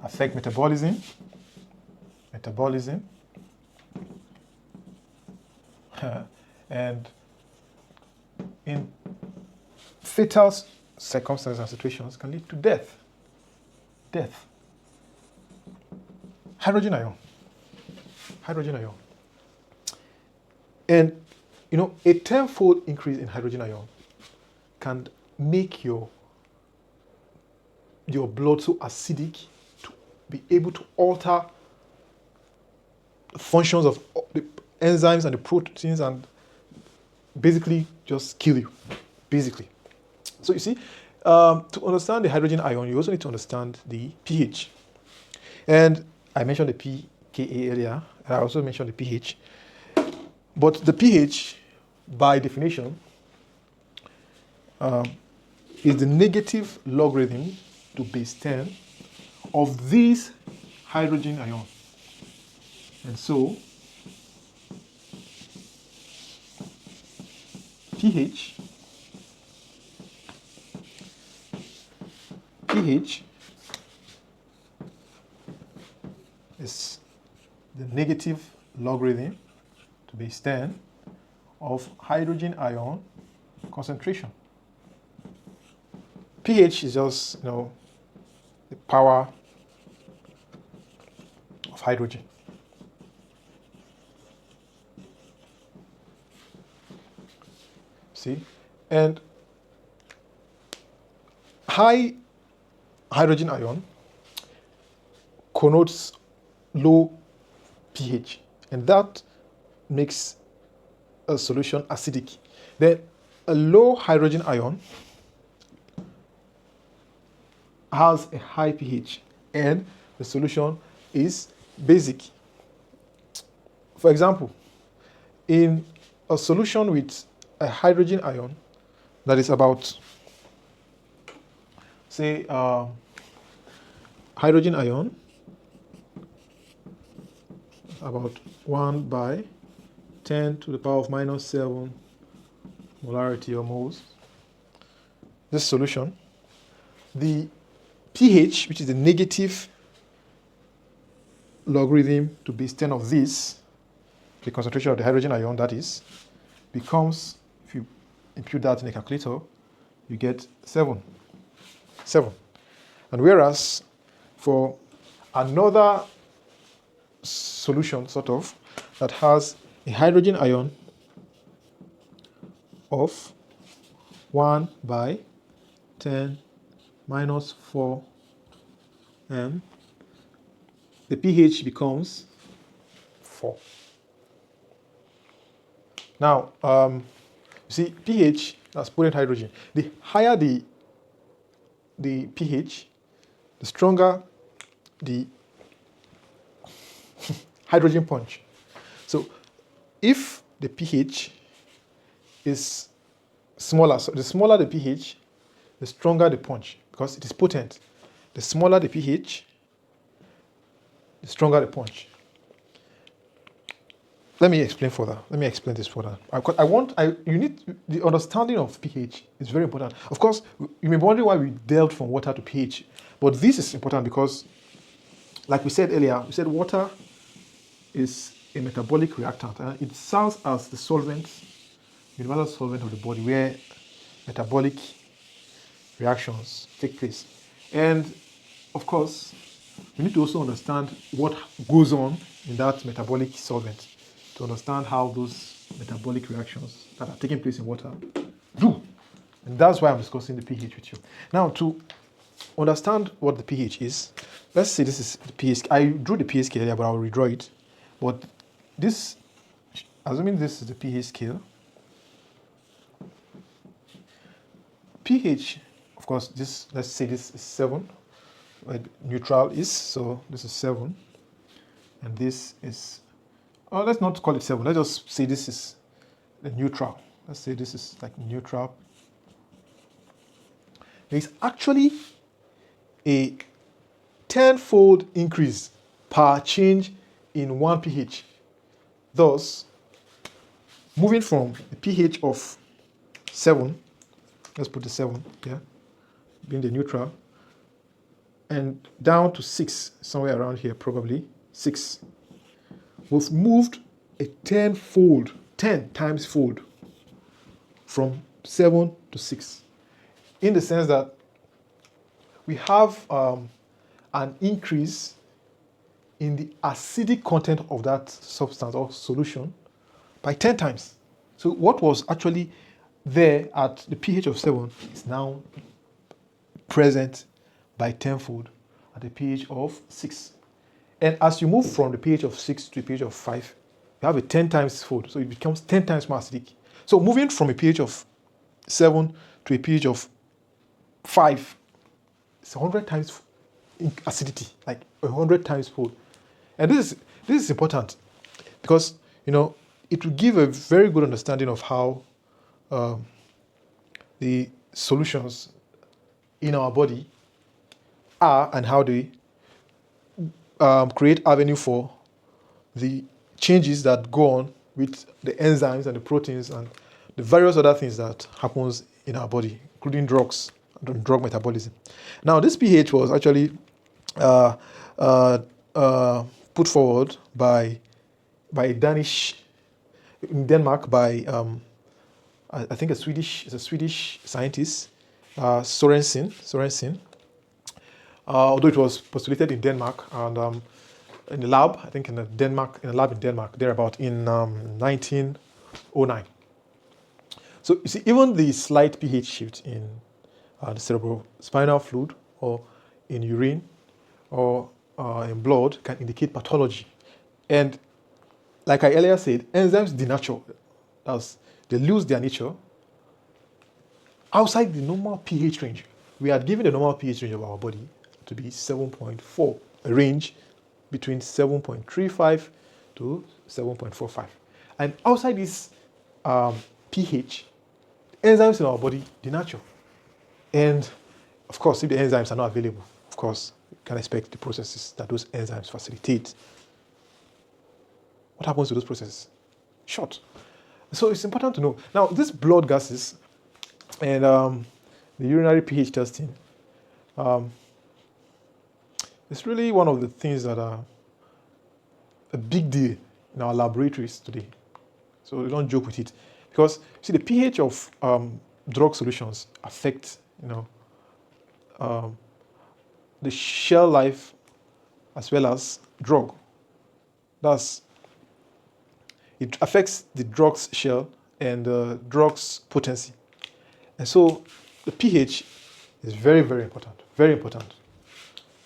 affect metabolism, and in fatal circumstances and situations can lead to death. Hydrogen ion. And a tenfold increase in hydrogen ion can make your blood so acidic to be able to alter the functions of the enzymes and the proteins and basically just kill you, basically. So you see, to understand the hydrogen ion, you also need to understand the pH. And I mentioned the pKa earlier, and I also mentioned the pH. But the pH, by definition, is the negative logarithm to base 10 of this hydrogen ion. And so, pH is the negative logarithm to base 10 of hydrogen ion concentration. pH is just, the power of hydrogen. See? And high hydrogen ion connotes low pH, and that makes a solution acidic. Then a low hydrogen ion has a high pH, and the solution is basic. For example, in a solution with a hydrogen ion that is about, say, hydrogen ion about 1 by 10 to the power of minus 7 molarity or moles. This solution, the pH, which is the negative logarithm to base 10 of this, the concentration of the hydrogen ion, that is, becomes, if you impute that in a calculator, you get 7. And whereas for another solution, sort of, that has a hydrogen ion of 1 by 10 minus 4 m, the pH becomes 4. Now, you see, pH, that's potent hydrogen. The higher the pH, the stronger the hydrogen punch. So if the pH is smaller, so the smaller the pH, the stronger the punch, because it is potent. The smaller the pH, the stronger the punch. Let me explain further. Let me explain this further. You need the understanding of pH is very important. Of course, you may be wondering why we delved from water to pH, but this is important because, like we said earlier, we said water is a metabolic reactant. It serves as the solvent, universal solvent of the body, where metabolic reactions take place. And of course, we need to also understand what goes on in that metabolic solvent to understand how those metabolic reactions that are taking place in water do. And that's why I'm discussing the pH with you. Now, to understand what the pH is, let's say this is the pH. I drew the pH scale earlier, but I'll redraw it. But this, assuming this is the pH scale, pH, of course, this, let's say this is 7, where neutral is, so this is 7, and this is, oh, let's not call it 7, let's just say this is the neutral. Let's say this is like neutral. There is actually a 10-fold increase per change in 1 pH. Thus, moving from the pH of 7, let's put the 7 here, being the neutral, and down to 6, somewhere around here, probably 6. We've moved a 10-fold, 10 times fold from 7 to 6, in the sense that we have an increase in the acidic content of that substance or solution by 10 times. So what was actually there at the pH of 7 is now present by 10-fold at the pH of 6. And as you move from the pH of 6 to the pH of 5, you have a 10 times fold, so it becomes 10 times more acidic. So moving from a pH of 7 to a pH of 5, it's 100 times acidity, like 100 times fold. And this is important because, you know, it will give a very good understanding of how the solutions in our body are and how they create avenue for the changes that go on with the enzymes and the proteins and the various other things that happens in our body, including drugs, drug metabolism. Now, this pH was actually put forward by Danish, in Denmark, by I think it's a Swedish scientist, Sorensen. Although it was postulated in Denmark and in the lab, I think in a lab in Denmark, thereabout in 1909. So you see, even the slight pH shift in the cerebral spinal fluid or in urine or in blood can indicate pathology. And like I earlier said, enzymes denature, they lose their nature outside the normal pH range. We are given the normal pH range of our body to be 7.4, a range between 7.35 to 7.45. And outside this pH, enzymes in our body denature. And of course, if the enzymes are not available, of course, you can expect the processes that those enzymes facilitate. What happens to those processes? Short. So it's important to know. Now, these blood gases and the urinary pH testing, it's really one of the things that are a big deal in our laboratories today. So we don't joke with it. Because, see, the pH of drug solutions affect, the shell life as well as drug. It affects the drug's shell and the drug's potency. And so the pH is very, very important. Very important.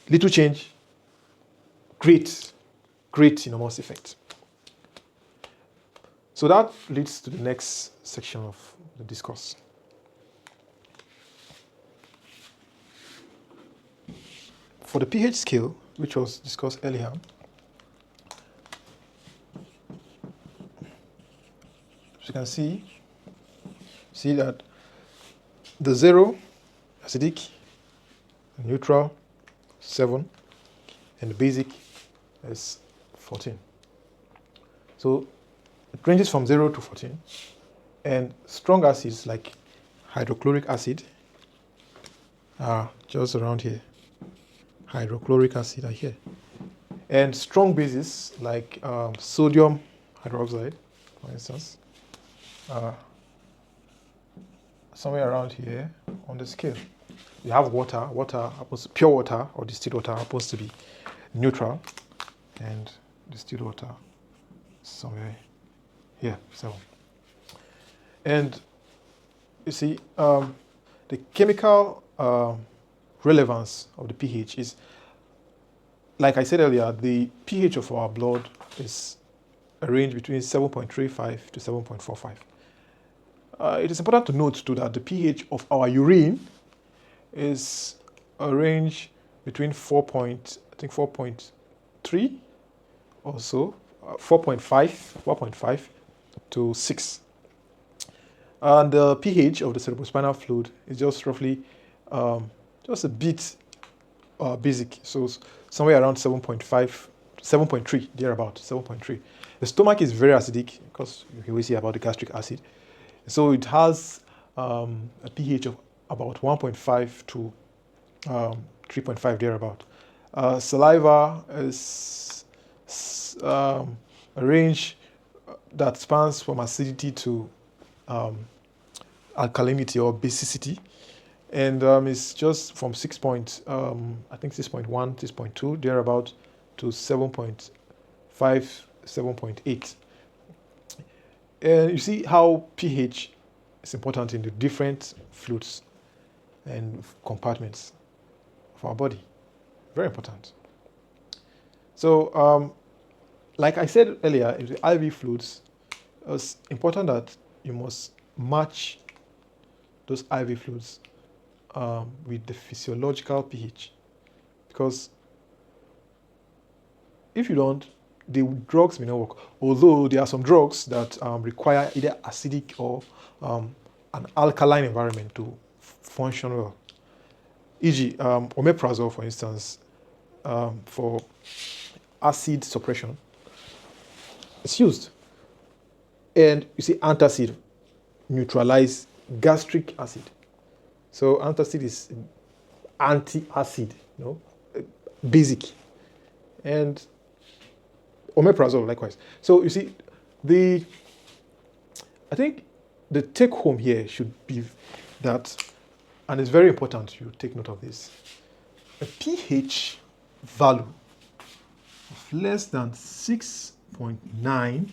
Little change, great enormous effect. So that leads to the next section of the discourse. For the pH scale, which was discussed earlier, you can see that the 0, acidic, neutral, 7, and the basic is 14. So it ranges from 0 to 14. And strong acids like hydrochloric acid are just around here. Hydrochloric acid are here. And strong bases like sodium hydroxide, for instance, are somewhere around here on the scale. You have water. Pure water or distilled water happens to be neutral, and distilled water somewhere here, 7. And you see, the chemical relevance of the pH is, like I said earlier, the pH of our blood is a range between 7.35 to 7.45. It is important to note too that the pH of our urine is a range between 4.3 or so, 4.5 to 6. And the pH of the cerebrospinal fluid is just roughly just a bit basic, so somewhere around 7.3, thereabout, 7.3. The stomach is very acidic because you will see about the gastric acid. So it has a pH of about 1.5 to 3.5, thereabout. Saliva is a range that spans from acidity to alkalinity or basicity, and it's just from 6.1, 6.2, thereabout, to 7.5, 7.8. And you see how pH is important in the different fluids and compartments of our body. Very important. So, like I said earlier, in the IV fluids, it's important that you must match those IV fluids with the physiological pH, because if you don't, the drugs may not work. Although there are some drugs that require either acidic or an alkaline environment to function well. E.g., omeprazole, for instance, for acid suppression, it's used. And you see, antacid neutralize gastric acid. So antacid is anti-acid, basic. And omeprazole likewise. So you see, I think the take home here should be that, and it's very important you take note of this, a pH value of less than 6.9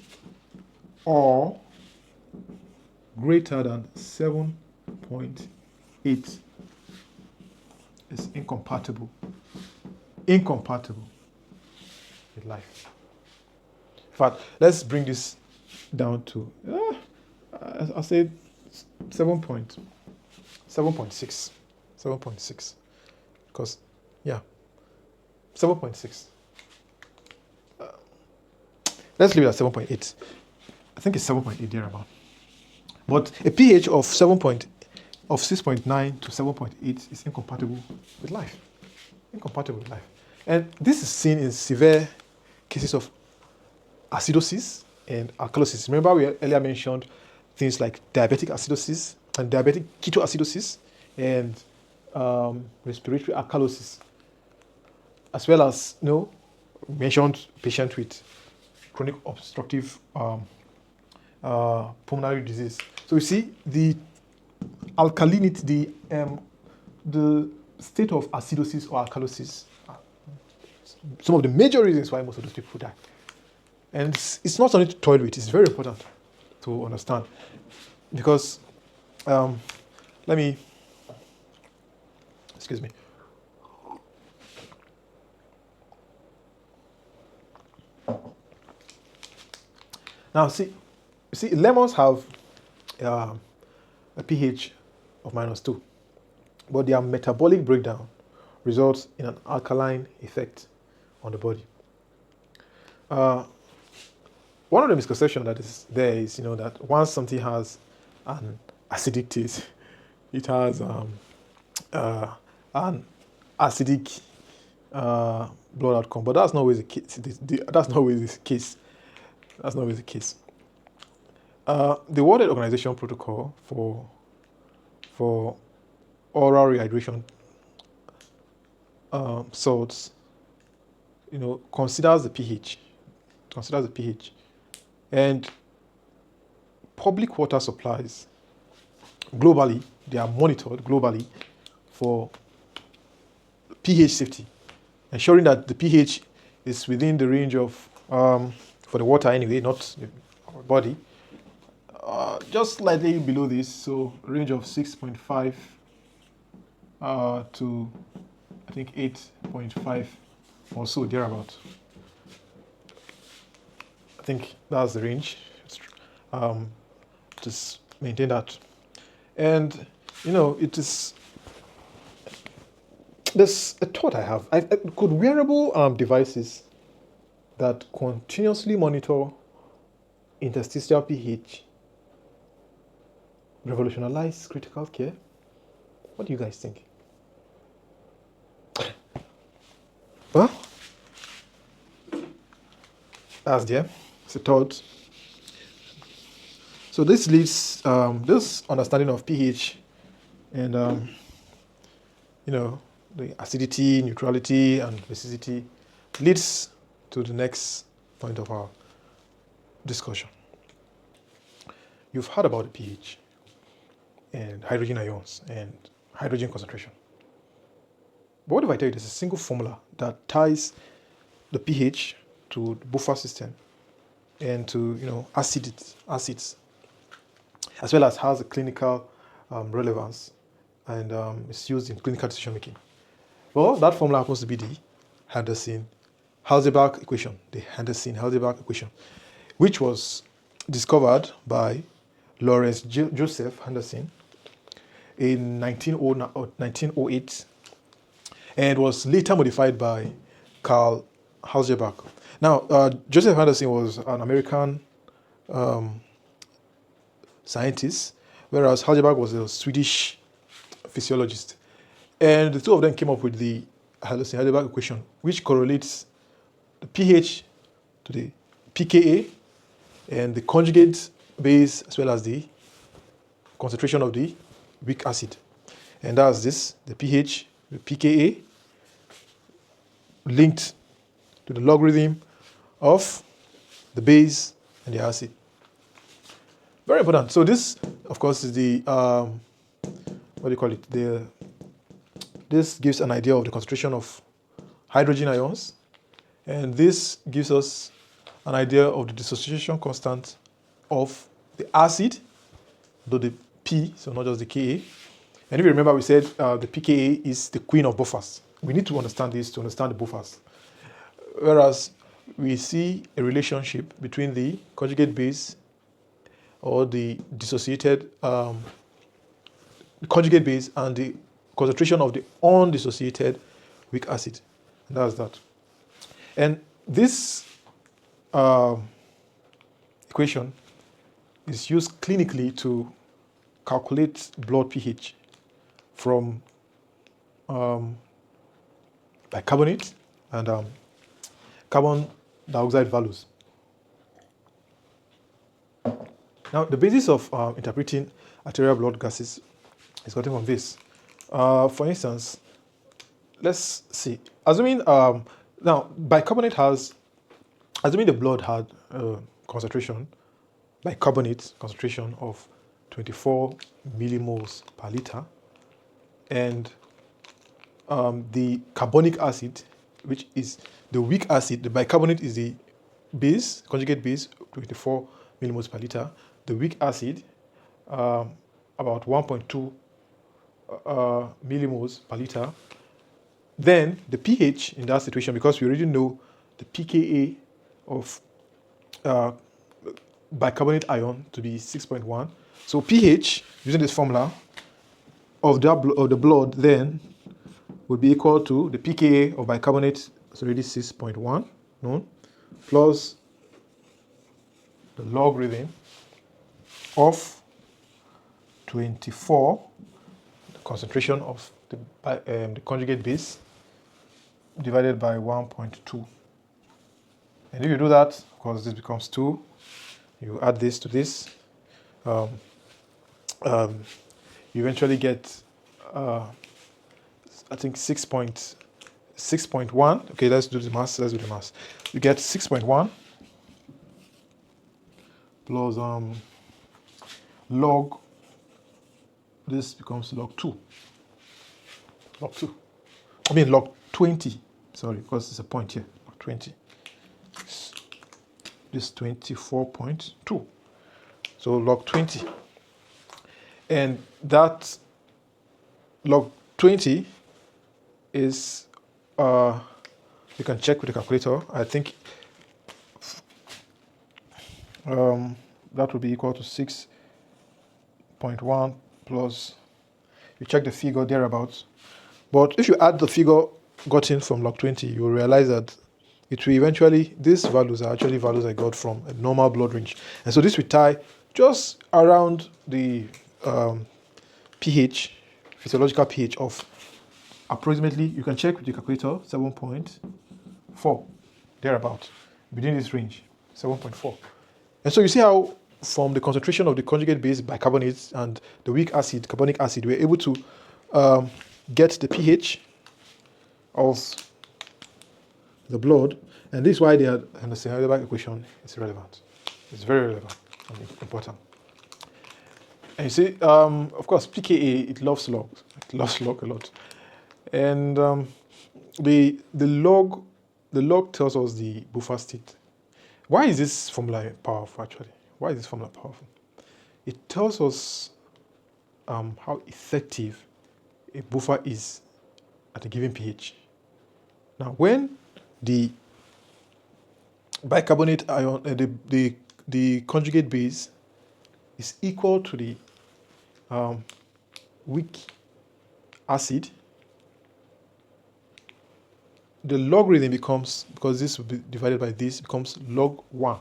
or greater than 7.8 is incompatible with life. In fact, let's bring this down to, I'll say 7.6. 7.6. Because, 7.6. Let's leave it at 7.8. I think it's 7.8 thereabout. But a pH of 6.9 to 7.8 is incompatible with life. And this is seen in severe cases of acidosis and alkalosis. Remember, we earlier mentioned things like diabetic acidosis and diabetic ketoacidosis and respiratory alkalosis, as well as, mentioned patient with chronic obstructive pulmonary disease. So you see the alkalinity, the state of acidosis or alkalosis, some of the major reasons why most of those people die. And it's not something to toy with. It's very important to understand, because excuse me. Now, see, lemons have a pH of -2, but their metabolic breakdown results in an alkaline effect on the body. one of the misconceptions that is there is, that once something has an acidic taste, it has an acidic blood outcome. But that's not always the case. That's not always the case. That's not always the case. The World Health Organization protocol for oral rehydration salts, considers the pH. And public water supplies globally, they are monitored globally for pH safety, ensuring that the pH is within the range of, for the water anyway, not our body, just slightly below this, so range of 6.5 to I think 8.5 or so, thereabout. I think that's the range. Just maintain that. And, it is, there's a thought I have. Could wearable devices that continuously monitor interstitial pH revolutionize critical care? What do you guys think? Well, that's there. It's a thought. So this leads, this understanding of pH and, the acidity, neutrality, and basicity leads to the next point of our discussion. You've heard about the pH and hydrogen ions and hydrogen concentration. But what if I tell you there's a single formula that ties the pH to the buffer system and to acids, as well as has a clinical relevance and is used in clinical decision making? Well, that formula happens to be the Henderson-Hasselbach Equation, which was discovered by Lawrence Joseph Henderson in 1908 and was later modified by Carl Hasselbach. Now, Joseph Henderson was an American scientist, whereas Hasselbach was a Swedish physiologist. And the two of them came up with the Henderson-Hasselbach equation, which correlates the pH to the pKa and the conjugate base as well as the concentration of the weak acid. And that's this, the pH, the pKa, linked to the logarithm of the base and the acid. Very important. So this, of course, is the, this gives an idea of the concentration of hydrogen ions. And this gives us an idea of the dissociation constant of the acid, though the P, so not just the Ka. And if you remember, we said the pKa is the queen of buffers. We need to understand this to understand the buffers. Whereas we see a relationship between the conjugate base or the dissociated conjugate base and the concentration of the undissociated weak acid. And that's that. And this equation is used clinically to calculate blood pH from bicarbonate and carbon dioxide values. Now, the basis of interpreting arterial blood gases is gotten from this. For instance, let's see. Assuming now bicarbonate has, assuming the blood had concentration, bicarbonate concentration of 24 millimoles per liter, and the carbonic acid, which is the weak acid, the bicarbonate is the base, conjugate base, 24 millimoles per liter. The weak acid, about 1.2 millimoles per liter. Then the pH in that situation, because we already know the pKa of bicarbonate ion to be 6.1. So pH, using this formula, of the blood then would be equal to the pKa of bicarbonate, it's already 6.1 known, plus the logarithm of 24, the concentration of the conjugate base, divided by 1.2. And if you do that, of course, this becomes 2. You add this to this. You eventually get, I think, 6.1. Okay, let's do the math. You get 6.1 plus log. This becomes log 2. Log 2. I mean log 20. Sorry, because there's a point here. Log 20. This 24.2. So log 20. And that log 20 is, you can check with the calculator. I think that would be equal to 6.1 plus, you check the figure thereabouts. But if you add the figure gotten from log 20, you will realize that it will eventually, these values are actually values I got from a normal blood range. And so this will tie just around the pH, physiological pH of approximately, you can check with the calculator, 7.4, thereabout, within this range, 7.4. And so you see how from the concentration of the conjugate base bicarbonates and the weak acid, carbonic acid, we're able to get the pH of the blood, and this is why the Henderson-Hasselbach equation is relevant. It's very relevant and important. And you see, of course, pKa, it loves logs. It loves log a lot. And the log tells us the buffer state. Why is this formula powerful, actually? Why is this formula powerful? It tells us how effective a buffer is at a given pH. Now, when the bicarbonate ion, the conjugate base is equal to the weak acid, the logarithm becomes, because this will be divided by this, becomes log 1.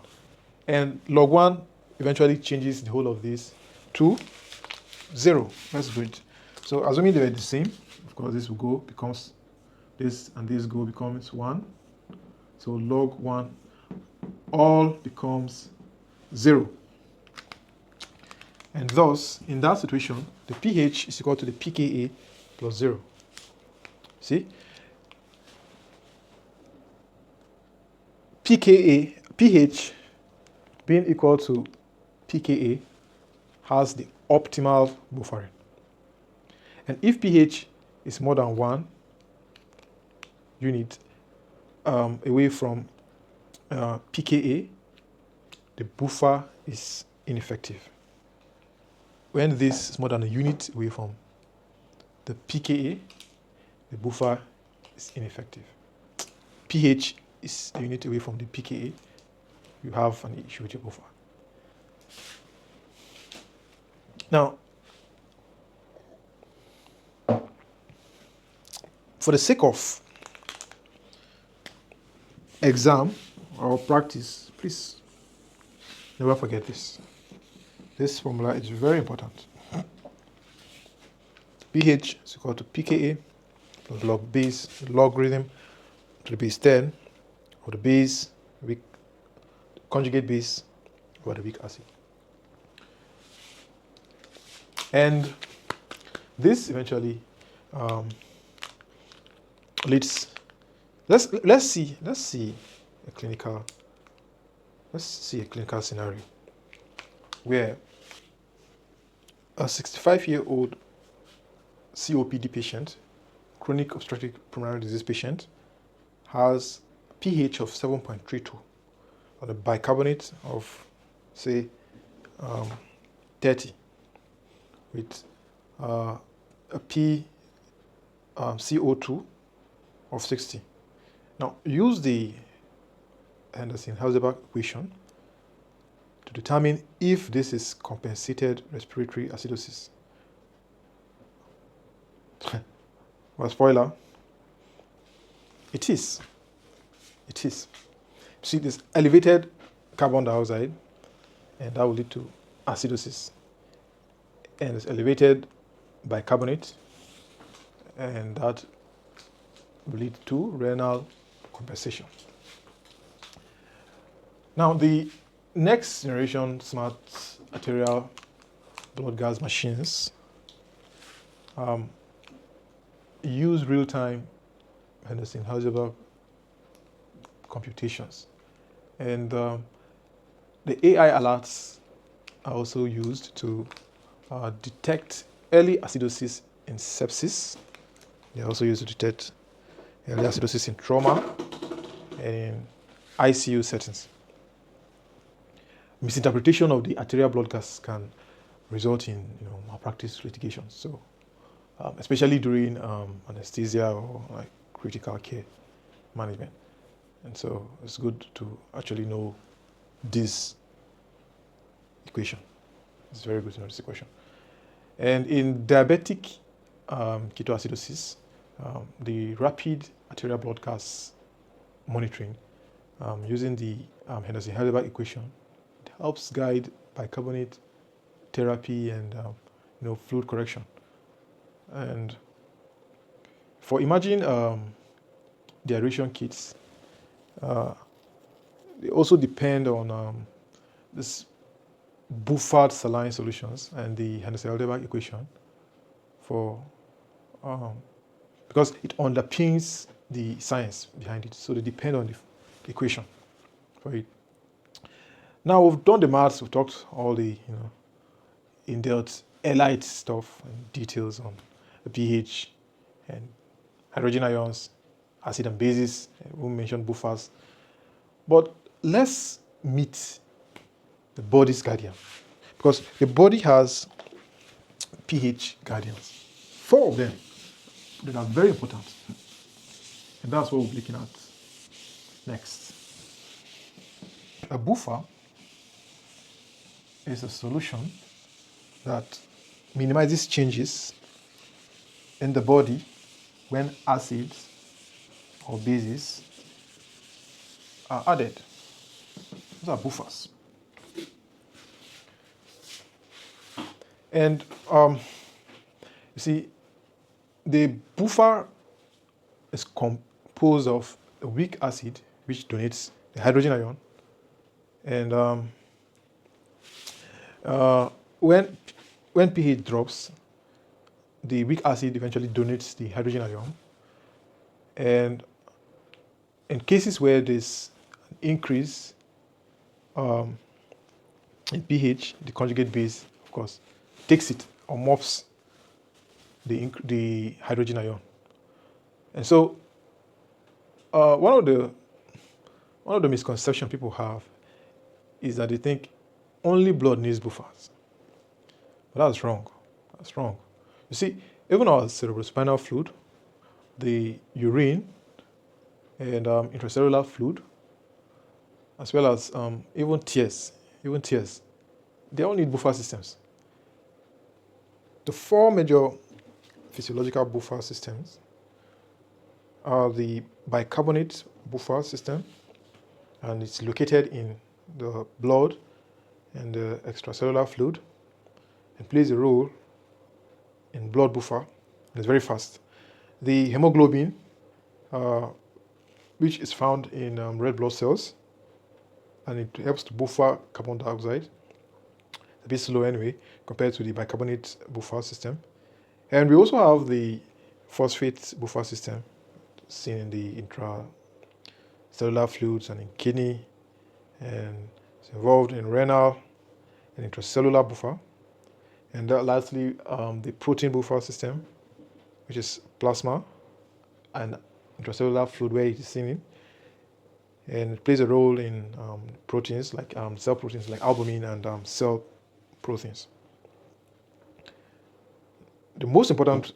And log 1 eventually changes the whole of this to 0. Let's do it. So assuming they were the same, of course this will go, becomes this, and this go becomes 1. So log 1 all becomes 0. And thus, in that situation, the pH is equal to the pKa plus 0. See? pH being equal to pKa has the optimal buffering. And if pH is more than 1 unit away from pKa, the buffer is ineffective. When this is more than a unit away from the pKa, the buffer is ineffective. pH is a unit away from the pKa, you have an issue with your buffer. Now, for the sake of exam or practice, please never forget this. This formula is very important. pH is equal to pKa plus log base, logarithm to the base 10 of the base, weak conjugate base over the weak acid. And this eventually leads. Let's see a clinical scenario where a 65-year-old COPD patient, chronic obstructive pulmonary disease patient, has pH of 7.32 on a bicarbonate of, say, 30 with a CO2 of 60. Now, use the Henderson-Hasselbach equation to determine if this is compensated respiratory acidosis. Well, spoiler, it is. It is. See this elevated carbon dioxide and that will lead to acidosis. And it's elevated bicarbonate, and that will lead to renal compensation. Now, the next generation smart arterial blood gas machines use real-time Henderson-Hasselbach computations. And the AI alerts are also used to detect early acidosis in sepsis. They are also used to detect early acidosis in trauma and in ICU settings. Misinterpretation of the arterial blood gas can result in malpractice litigations. So, especially during anesthesia or like critical care management. And so it's good to actually know this equation. It's very good to know this equation. And in diabetic ketoacidosis, the rapid arterial blood gas monitoring using the Henderson-Hasselbach equation, it helps guide bicarbonate therapy and fluid correction. And for emerging dehydration kits, they also depend on this buffered saline solutions and the Henderson-Hasselbach equation for because it underpins the science behind it. So they depend on the equation for it. Now we've done the maths, we've talked all the in-depth elite stuff and details on the pH and hydrogen ions, acid and bases, we mentioned buffers. But let's meet the body's guardian, because the body has pH guardians, 4 of them that are very important, and that's what we'll be looking at next. A buffer is a solution that minimizes changes in the body when acids or bases are added. Those are buffers. And you see, the buffer is composed of a weak acid, which donates the hydrogen ion. And when pH drops, the weak acid eventually donates the hydrogen ion. And in cases where there's an increase in pH, the conjugate base, of course, takes it or morphs the hydrogen ion. And so one of the misconceptions people have is that they think only blood needs buffers. But that's wrong. That's wrong. You see, even our cerebrospinal fluid, the urine, and intracellular fluid, as well as even tears, they all need buffer systems. The 4 major physiological buffer systems are the bicarbonate buffer system, and it's located in the blood and the extracellular fluid, and plays a role in blood buffer. It's very fast. The hemoglobin, which is found in red blood cells, and it helps to buffer carbon dioxide. A bit slow anyway, compared to the bicarbonate buffer system. And we also have the phosphate buffer system, seen in the intracellular fluids and in kidney, and it's involved in renal and intracellular buffer. And lastly, the protein buffer system, which is plasma and intracellular fluid where it is seen in. And it plays a role in proteins like cell proteins like albumin and cell proteins. The most important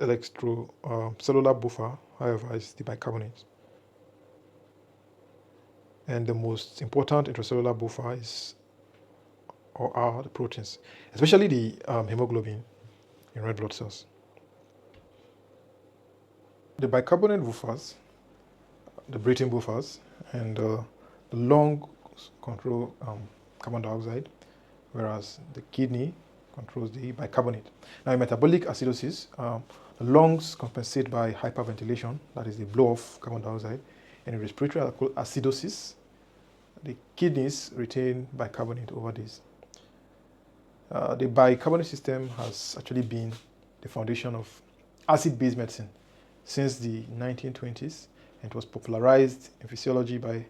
cellular buffer, however, is the bicarbonate. And the most important intracellular buffer are the proteins, especially the hemoglobin in red blood cells. The bicarbonate buffers, the breathing buffers, and the lung control carbon dioxide whereas the kidney controls the bicarbonate. Now in metabolic acidosis, the lungs compensate by hyperventilation, that is the blow off carbon dioxide, and in respiratory acidosis, the kidneys retain bicarbonate over this. The bicarbonate system has actually been the foundation of acid-base medicine since the 1920s, and it was popularized in physiology by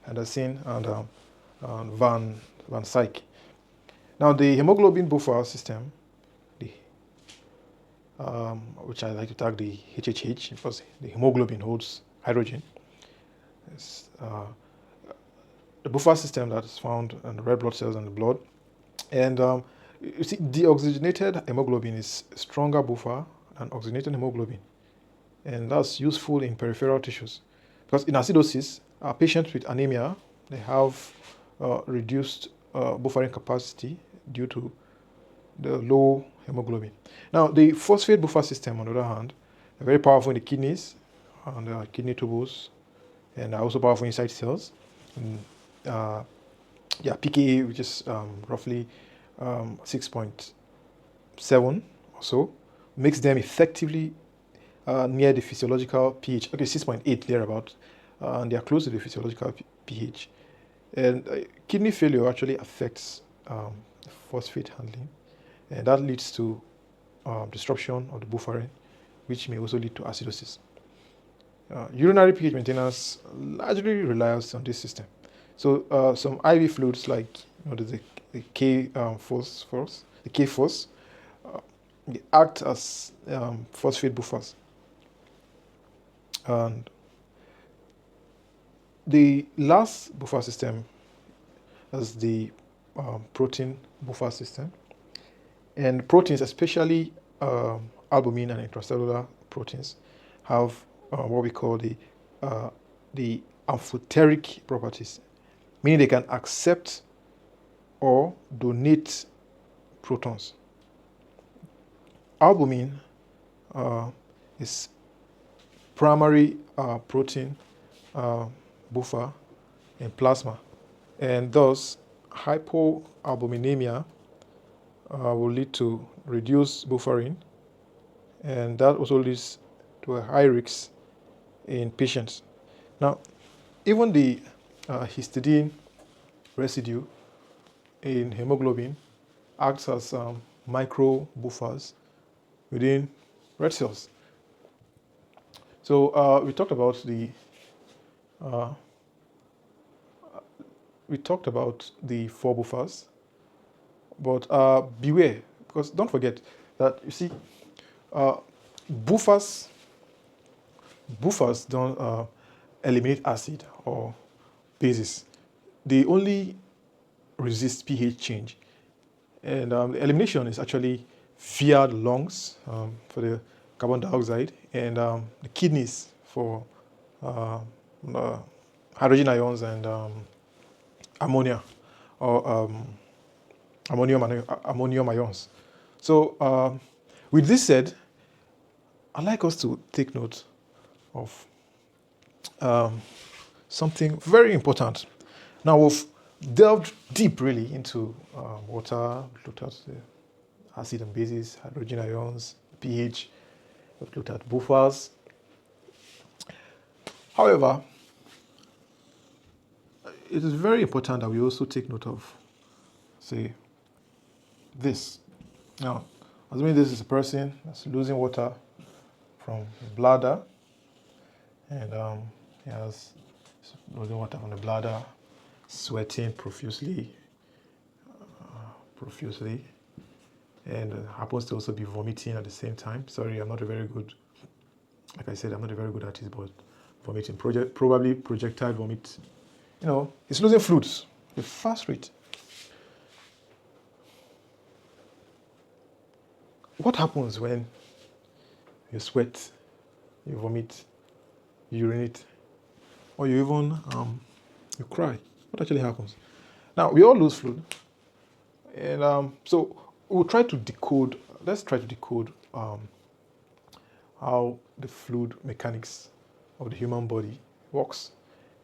Henderson and Van Slyke. Now, the hemoglobin buffer system, which I like to tag the HHH because the hemoglobin holds hydrogen. It's the buffer system that is found in the red blood cells and the blood. And you see, deoxygenated hemoglobin is a stronger buffer than oxygenated hemoglobin. And that's useful in peripheral tissues. Because in acidosis, patients with anemia, they have reduced buffering capacity due to the low hemoglobin. Now, the phosphate buffer system, on the other hand, are very powerful in the kidneys and the kidney tubules, and are also powerful inside cells. And, pKa, which is roughly 6.7 or so, makes them effectively near the physiological pH. Okay, 6.8 thereabout, and they are close to the physiological pH. And kidney failure actually affects phosphate handling, and that leads to disruption of the buffering, which may also lead to acidosis. Urinary pH maintenance largely relies on this system. So some IV fluids like the K-phos, they act as phosphate buffers. And the last buffer system is the protein buffer system. And proteins, especially albumin and intracellular proteins, have what we call the amphoteric properties, meaning they can accept or donate protons. Albumin is primary protein buffer in plasma, and thus hypoalbuminemia will lead to reduced buffering, and that also leads to a high risk in patients. Now, even the histidine residue in hemoglobin acts as micro buffers within red cells. So we talked about the four buffers, but beware, because don't forget that you see buffers don't eliminate acid or bases. They only resist pH change, and the elimination is actually via the lungs for the carbon dioxide, and the kidneys for hydrogen ions and ammonia or ammonium ions. So with this said, I'd like us to take note of something very important. Now, we've delved deep really into water, looked at the acid and bases, hydrogen ions, pH, we've looked at buffers. However, it is very important that we also take note of, say, this. Now, assuming this is a person that's losing water from the bladder, and he has losing water from the bladder, sweating profusely, and happens to also be vomiting at the same time. Sorry, I'm not a very good, like I said, I'm not a very good artist, but vomiting, probably projectile vomit. He's losing fluids at a fast rate. What happens when you sweat, you vomit, you urinate, or you even you cry? What actually happens? Now, we all lose fluid, and so we'll try to decode. Let's try to decode how the fluid mechanics of the human body works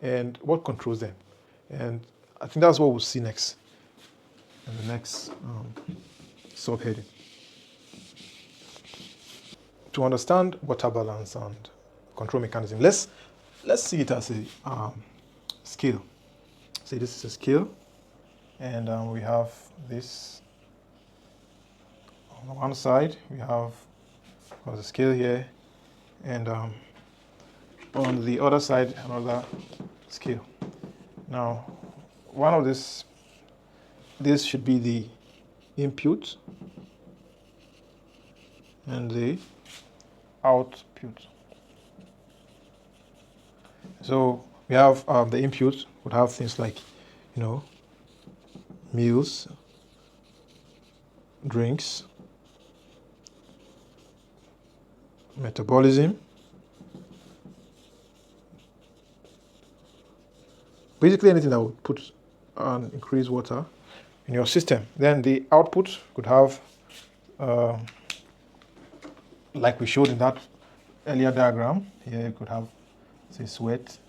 and what controls them. And I think that's what we'll see next. and the next subheading. To understand water balance and control mechanism, let's see it as a scale. Say this is a scale, and we have this on one side. We have the scale here, and on the other side another scale. Now, one of this should be the input and the output. So we have the input would have things like, meals, drinks, metabolism, basically anything that would put and increase water in your system. Then the output could have, like we showed in that earlier diagram, here you could have, say, sweat,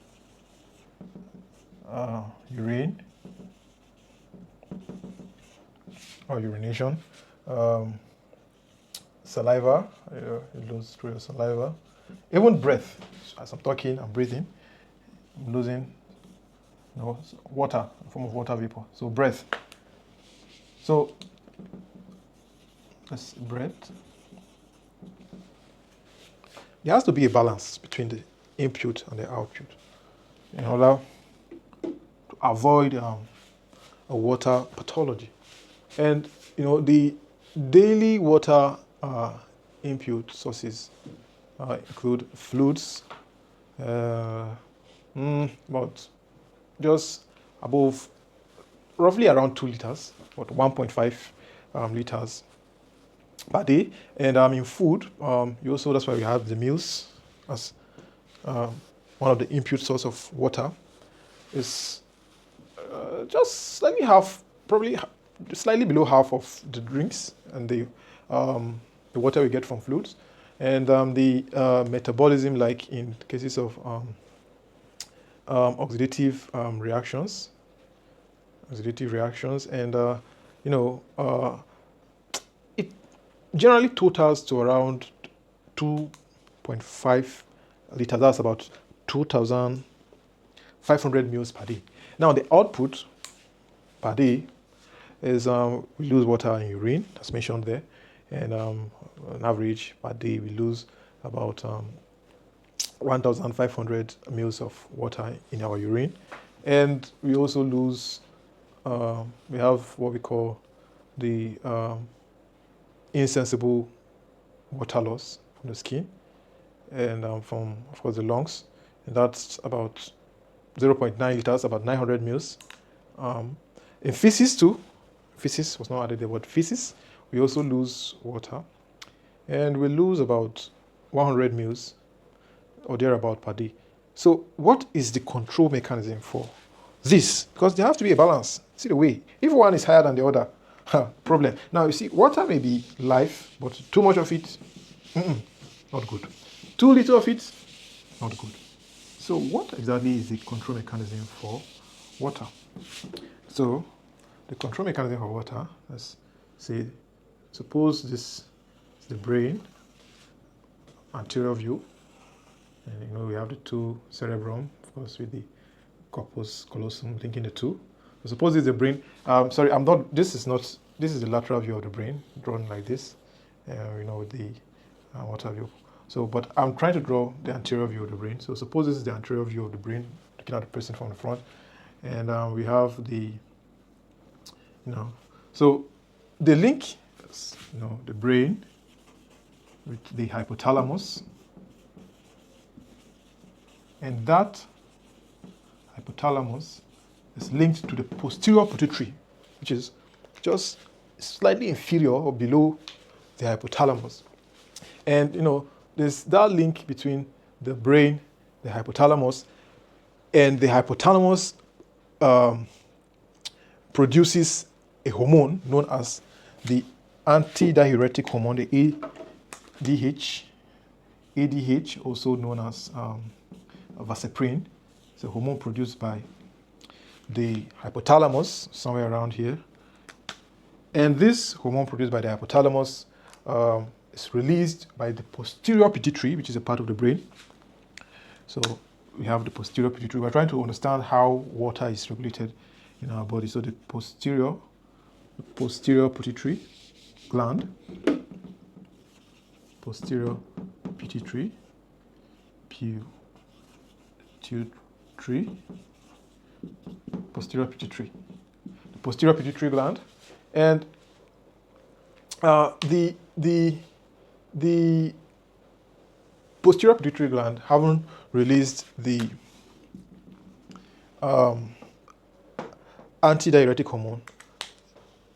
urine, or urination, saliva, you lose through your saliva, even breath. So as I'm talking, I'm breathing, I'm losing water, a form of water vapor. So breath. So that's breath. There has to be a balance between the input and the output in order to avoid a water pathology. And the daily water input sources include fluids, about just above, roughly around 2 liters, about 1.5 liters per day. And in food, you also, that's why we have the meals as one of the input source of water. Is just slightly half, probably slightly below half of the drinks and the water we get from fluids. And the metabolism, like in cases of oxidative reactions, and it generally totals to around 2.5 liters. That's about 2,500 mils per day. Now the output per day is we lose water in urine, as mentioned there, and on average per day we lose about 1,500 mils of water in our urine. And we also lose, we have what we call the insensible water loss from the skin and from, of course, the lungs. And that's about 0.9 liters, about 900 mils. In feces too, feces was not added there, but feces, we also lose water. And we lose about 100 mils or thereabout per day. So what is the control mechanism for this? Because there has to be a balance. See the way. If one is higher than the other, problem. Now you see, water may be life, but too much of it, not good. Too little of it, not good. So what exactly is the control mechanism for water? So the control mechanism for water, let's say, suppose this is the brain, anterior view, and we have the two cerebrum, of course, with the corpus callosum linking the two. So suppose this is the brain. Sorry, this is the lateral view of the brain, drawn like this, with the water view. So, but I'm trying to draw the anterior view of the brain. So suppose this is the anterior view of the brain, looking at the person from the front, and we have the, so the link is, the brain with the hypothalamus, and that hypothalamus is linked to the posterior pituitary, which is just slightly inferior or below the hypothalamus. And there's that link between the brain, the hypothalamus, and the hypothalamus produces a hormone known as the antidiuretic hormone, the ADH, also known as vasopressin. It's a hormone produced by the hypothalamus, somewhere around here, And this hormone produced by the hypothalamus is released by the posterior pituitary, which is a part of the brain. So we have the posterior pituitary. We're trying to understand how water is regulated in our body. So the posterior pituitary gland, posterior pituitary, posterior pituitary, the posterior pituitary gland, and the posterior pituitary gland haven't released the antidiuretic hormone.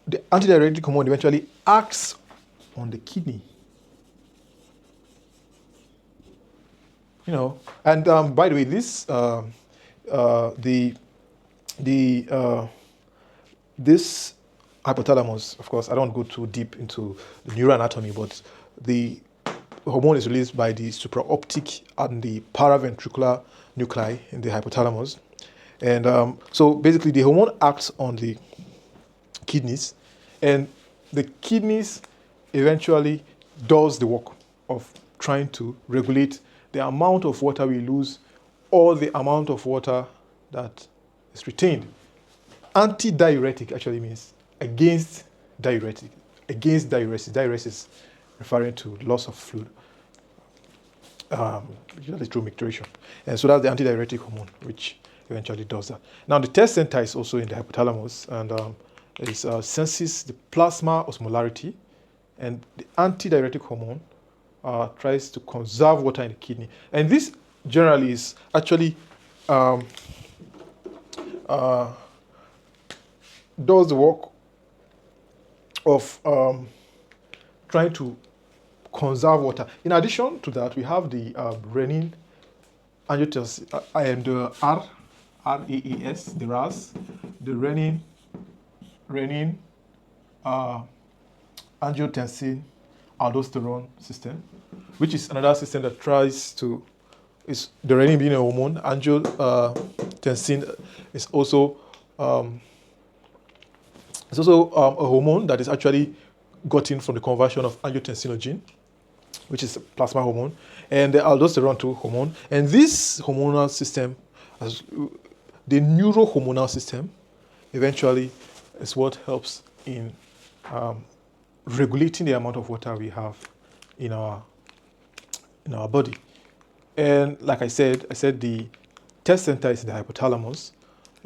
The antidiuretic hormone eventually acts on the kidney. And by the way, this this hypothalamus, of course, I don't go too deep into the neuroanatomy, but the hormone is released by the supraoptic and the paraventricular nuclei in the hypothalamus. And so basically the hormone acts on the kidneys, and the kidneys eventually does the work of trying to regulate the amount of water we lose or the amount of water that is retained. Antidiuretic actually means against diuretic, against diuresis. Diuresis referring to loss of fluid, usually through micturition. And so that's the antidiuretic hormone, which eventually does that. Now the test center is also in the hypothalamus, and it senses the plasma osmolarity, and the antidiuretic hormone tries to conserve water in the kidney. And this generally is actually does the work of trying to conserve water. In addition to that, we have the renin angiotensin and the RAAS, the RAS, the renin angiotensin aldosterone system, which is another system that tries to, is the renin being a hormone, angiotensin is also a hormone that is actually gotten from the conversion of angiotensinogen, which is a plasma hormone, and the aldosterone 2 hormone. And this hormonal system, the neurohormonal system, eventually is what helps in regulating the amount of water we have in our body. And like I said the test center is in the hypothalamus,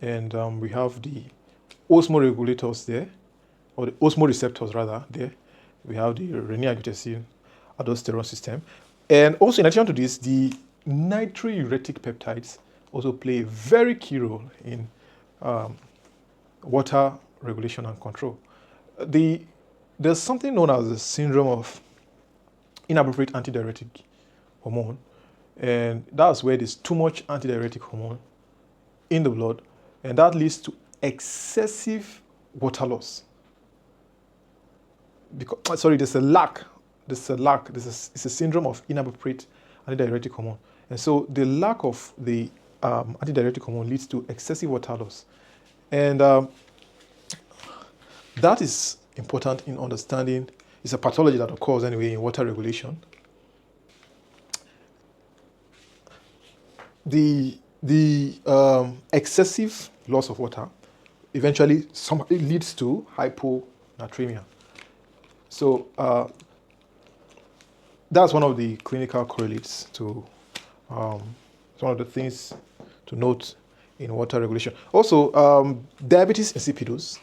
and we have the osmoregulators there, or the osmoreceptors rather there. We have the renin-angiotensin aldosterone system. And also in addition to this, the nitriuretic peptides also play a very key role in water regulation and control. There's something known as the syndrome of inappropriate antidiuretic hormone, and that's where there's too much antidiuretic hormone in the blood, and that leads to excessive water loss. There's a lack. It's a syndrome of inappropriate antidiuretic hormone, and so the lack of the antidiuretic hormone leads to excessive water loss, and that is important in understanding. It's a pathology that occurs anyway in water regulation. The excessive loss of water eventually it leads to hyponatremia. So that's one of the clinical correlates to one of the things to note in water regulation. Also, diabetes insipidus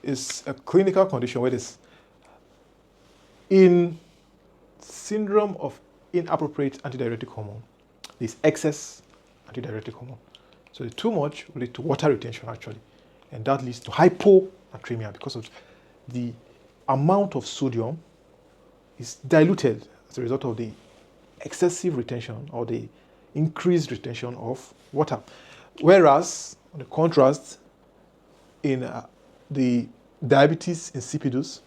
is a clinical condition where there's in syndrome of inappropriate antidiuretic hormone. There's excess antidiuretic hormone. So the too much will lead to water retention actually, and that leads to hyponatremia because of the amount of sodium is diluted as a result of the excessive retention or the increased retention of water. Whereas, on the contrast, in the diabetes insipidus,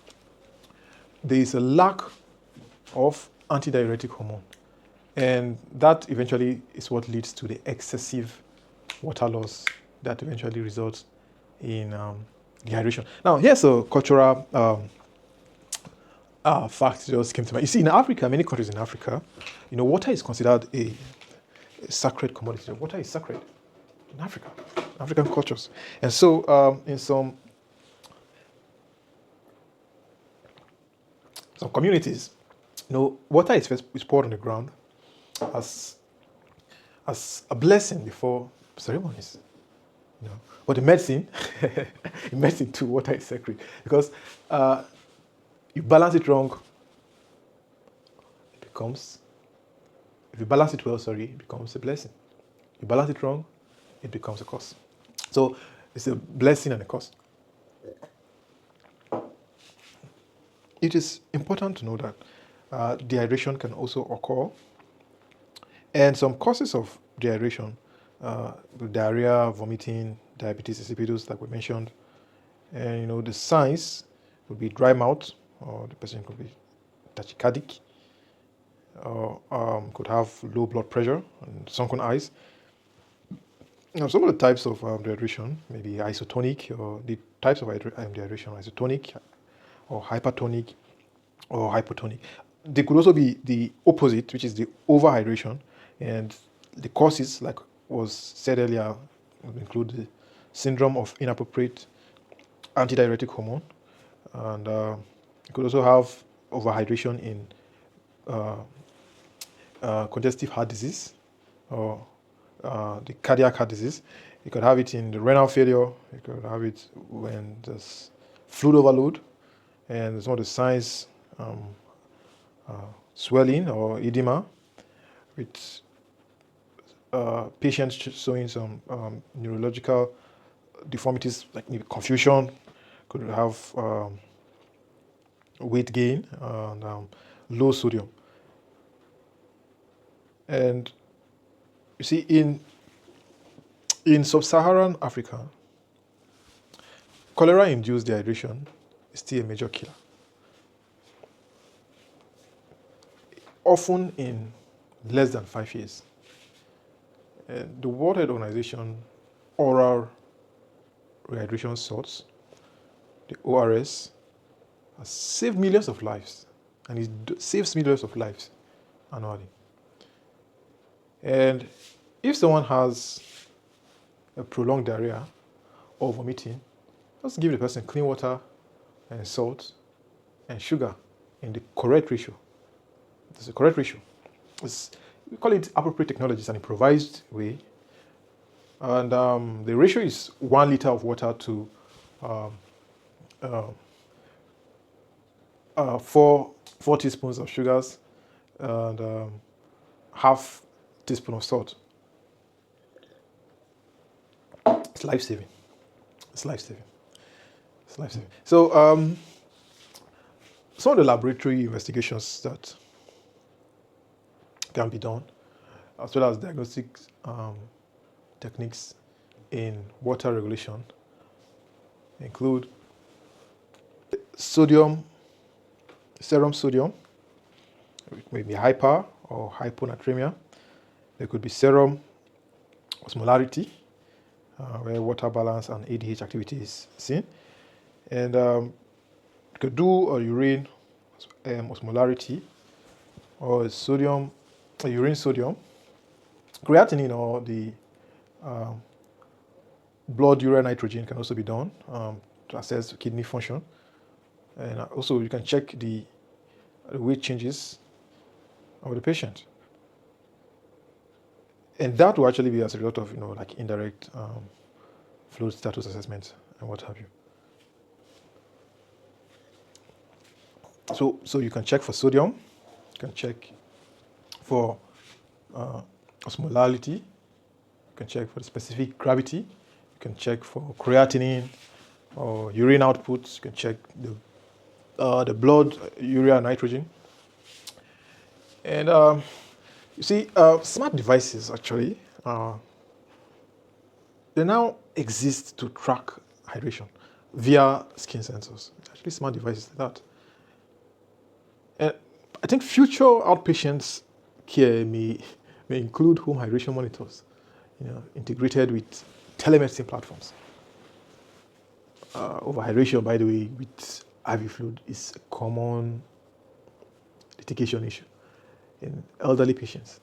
there is a lack of antidiuretic hormone. And that eventually is what leads to the excessive water loss that eventually results in dehydration. Now, here's a cultural fact just came to mind. You see, in Africa, many countries in Africa, water is considered a sacred commodity. Water is sacred in Africa, African cultures. And so in some communities, water is poured on the ground as a blessing before ceremonies. But in medicine, too, water is sacred because you balance it wrong, if you balance it well, it becomes a blessing. You balance it wrong, it becomes a curse. So it's a blessing and a curse. It is important to know that dehydration can also occur. And some causes of dehydration, diarrhea, vomiting, diabetes insipidus, like we mentioned. And the signs would be dry mouth, or the person could be tachycardic, or could have low blood pressure and sunken eyes. Some of the types of dehydration may be isotonic, or the types of dehydration are isotonic, or hypertonic, or hypotonic. They could also be the opposite, which is the overhydration, and the causes, like was said earlier, would include the syndrome of inappropriate antidiuretic hormone, and you could also have overhydration in congestive heart disease, or the cardiac heart disease. You could have it in the renal failure. You could have it when there's fluid overload, and some of the signs, swelling or edema, with patients showing some neurological deformities like maybe confusion, could have weight gain, and low sodium. And you see, in sub-Saharan Africa, cholera-induced dehydration is still a major killer. Often in less than 5 years. And the World Health Organization oral rehydration salts, the ORS, has saved millions of lives, and it saves millions of lives annually. And if someone has a prolonged diarrhea or vomiting, just give the person clean water and salt and sugar in the correct ratio. There's a correct ratio. We call it appropriate technology. It's an improvised way. And the ratio is 1 liter of water to 4 teaspoons of sugars, and half teaspoon of salt. It's life-saving. It's life-saving. It's life-saving. So some of the laboratory investigations that can be done, as well as diagnostic techniques in water regulation, include serum sodium, it may be hyper or hyponatremia. There could be serum osmolarity, where water balance and ADH activity is seen. And you could do a urine osmolarity, or urine sodium, creatinine, or the blood urea nitrogen can also be done to assess kidney function. And also you can check the weight changes of the patient. And that will actually be as a result of, like indirect fluid status assessment and what have you. So you can check for sodium, you can check for osmolality, you can check for the specific gravity, you can check for creatinine or urine output, you can check the blood urea nitrogen. And you see, smart devices actually, they now exist to track hydration via skin sensors. Actually, smart devices like that. And I think future outpatients care may include home hydration monitors, integrated with telemedicine platforms. overhydration, by the way, with IV fluid is a common litigation issue in elderly patients.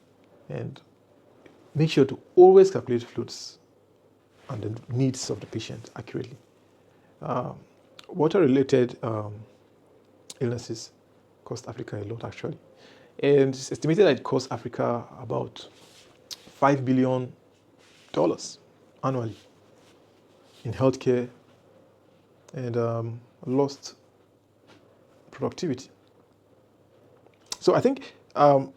And make sure to always calculate fluids and the needs of the patient accurately. Water-related illnesses cost Africa a lot, actually. And it's estimated that it costs Africa about $5 billion annually in healthcare and lost productivity. So I think for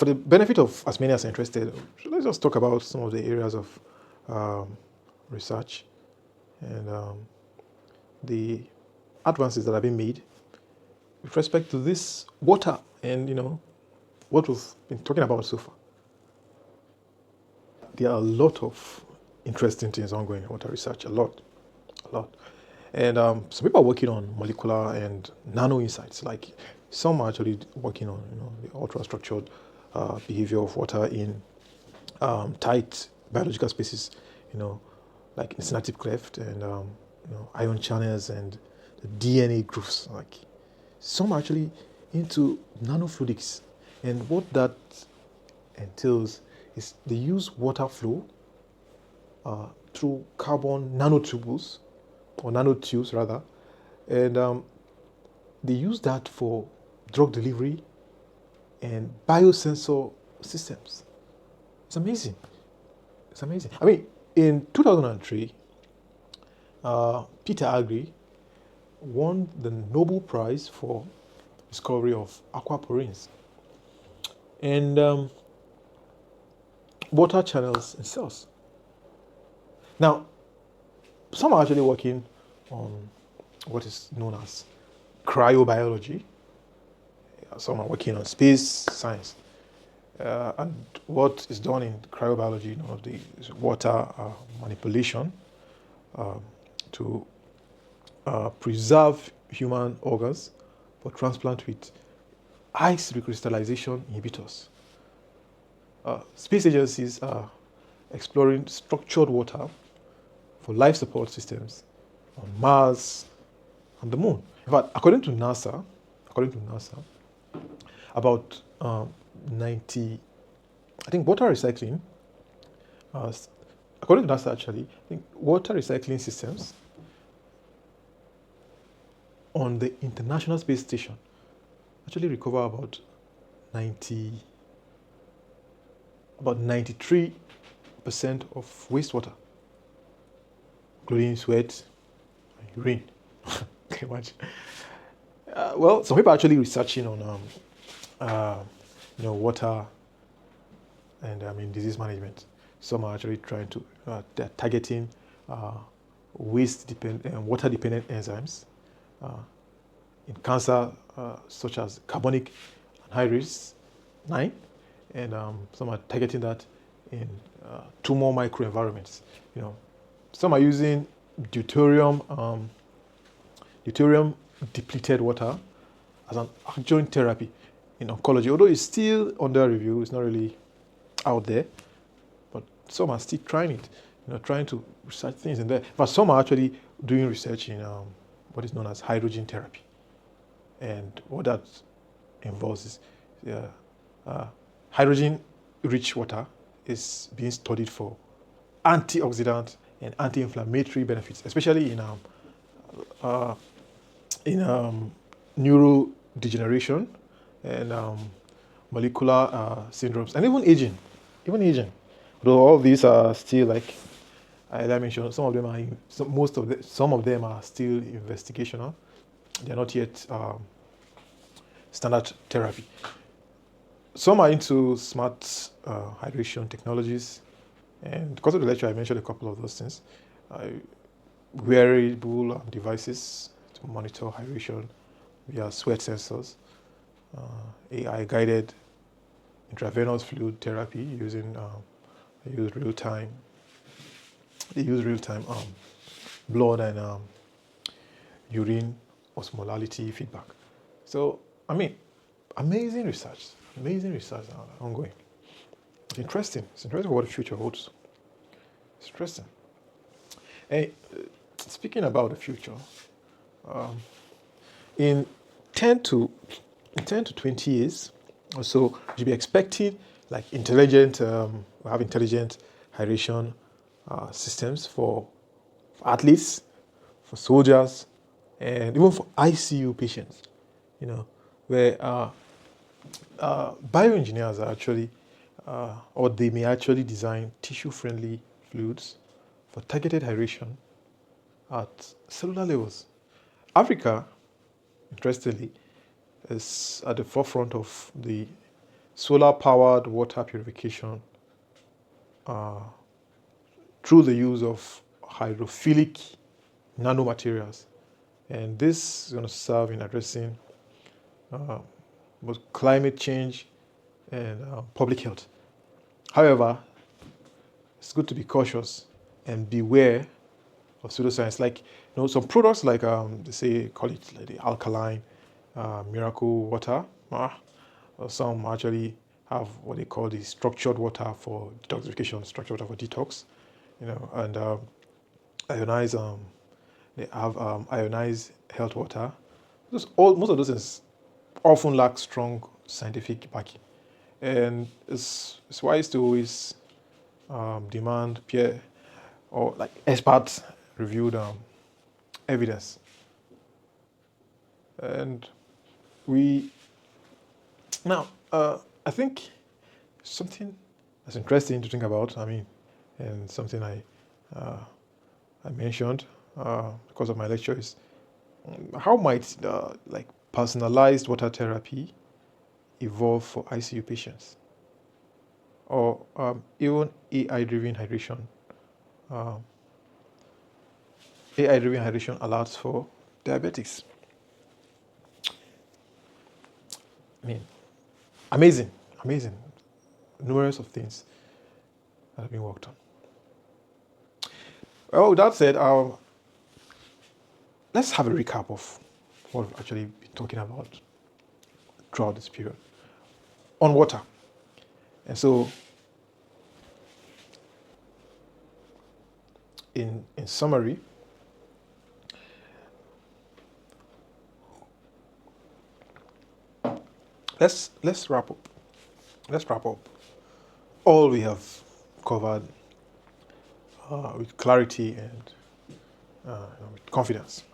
the benefit of as many as are interested, let's just talk about some of the areas of research and the advances that have been made with respect to this water and what we've been talking about so far. There are a lot of interesting things ongoing in water research, a lot. And some people are working on molecular and nano insights, like some are actually working on the ultra-structured behavior of water in tight biological spaces, like in synaptic cleft and ion channels and the DNA grooves. Like some are actually into nanofluidics, and what that entails is they use water flow through carbon nanotubes, or nanotubes rather, and they use that for drug delivery and biosensor systems. It's amazing. I mean, in 2003, Peter Agri won the Nobel Prize for discovery of aquaporins and water channels in cells. Now, some are actually working on what is known as cryobiology. Some are working on space science. And what is done in cryobiology, is water manipulation to preserve human organs for transplant with ice recrystallization inhibitors. Space agencies are exploring structured water for life support systems on Mars and the Moon. In fact, according to NASA, about 90, I think water recycling, according to NASA actually, I think water recycling systems on the International Space Station actually recover about 93% of wastewater, including sweat and urine. Can you imagine? Well, some people are actually researching on water and disease management. Some are actually trying to they're targeting water-dependent enzymes in cancer, such as carbonic anhydrase 9, and some are targeting that in tumor microenvironments. Some are using deuterium depleted water as an adjunct therapy in oncology, although it's still under review. It's not really out there, but some are still trying it, trying to research things in there. But some are actually doing research in what is known as hydrogen therapy, and what that involves is hydrogen-rich water is being studied for antioxidant and anti-inflammatory benefits, especially in neurodegeneration and molecular syndromes, and even aging. Though all these are still, like I mentioned, some of them are still investigational. They are not yet standard therapy. Some are into smart hydration technologies, and because of the lecture, I mentioned a couple of those things. Wearable devices to monitor hydration via sweat sensors, AI-guided intravenous fluid therapy using they use real-time blood and urine osmolality feedback. So, amazing research ongoing. It's interesting. It's interesting what the future holds. It's interesting. And speaking about the future, in 10 to 20 years or so, you'll be expecting like we have intelligent hydration systems for athletes, for soldiers, and even for ICU patients, where bioengineers are actually, or they may actually design tissue-friendly fluids for targeted hydration at cellular levels. Africa, interestingly, is at the forefront of the solar-powered water purification through the use of hydrophilic nanomaterials. And this is going to serve in addressing both climate change and public health. However, it's good to be cautious and beware of pseudoscience. Like, some products like they say, call it like the alkaline miracle water. Some actually have what they call the structured water for detoxification, structured water for detox, and ionized. They have ionized health water. Most of those things often lack strong scientific backing, and it's wise to always demand peer or like expert reviewed evidence. And I think something that's interesting to think about. And something I mentioned because of my lecture is how might like personalized water therapy evolve for ICU patients, or even AI-driven hydration. AI-driven hydration alerts for diabetics. Amazing. Numerous of things that have been worked on. Well, with that said, let's have a recap of what we've actually been talking about throughout this period on water. And so, in summary, let's wrap up. Let's wrap up all we have covered with clarity and with confidence.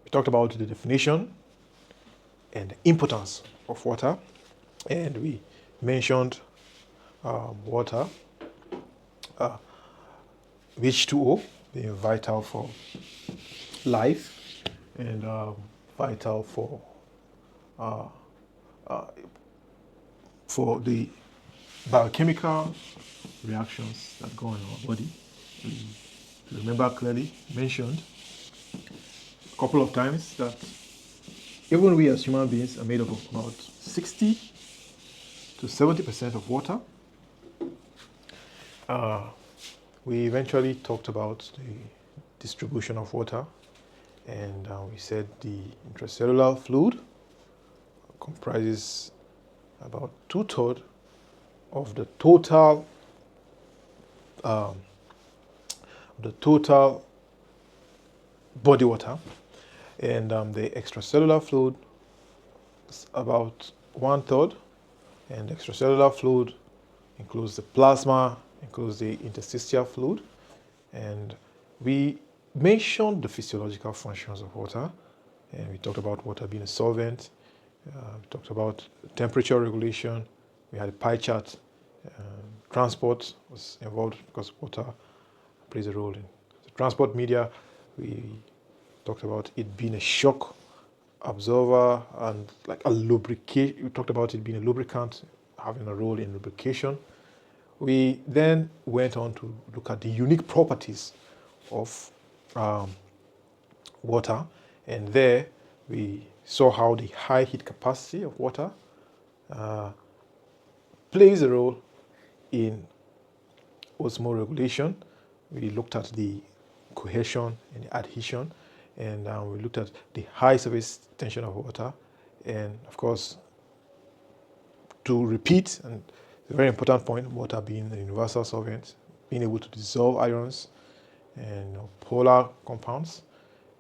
We talked about the definition and the importance of water, and we mentioned water, H2O, being vital for life and vital for the biochemical reactions that go on in our body. Remember clearly mentioned a couple of times that even we as human beings are made up of about 60 to 70% of water. We eventually talked about the distribution of water, and we said the intracellular fluid comprises about 2/3 of the total body water, and the extracellular fluid is about 1/3, and the extracellular fluid includes the plasma, includes the interstitial fluid, and we mentioned the physiological functions of water, and we talked about water being a solvent. We talked about temperature regulation. We had a pie chart. Transport was involved because water plays a role in the transport media. We talked about it being a shock absorber and like a lubricant. We talked about it being a lubricant, having a role in lubrication. We then went on to look at the unique properties of water, and there we saw how the high heat capacity of water plays a role in osmoregulation. We looked at the cohesion and the adhesion, and we looked at the high surface tension of water, and of course, to repeat, and a very important point, water being a universal solvent, being able to dissolve ions, and polar compounds.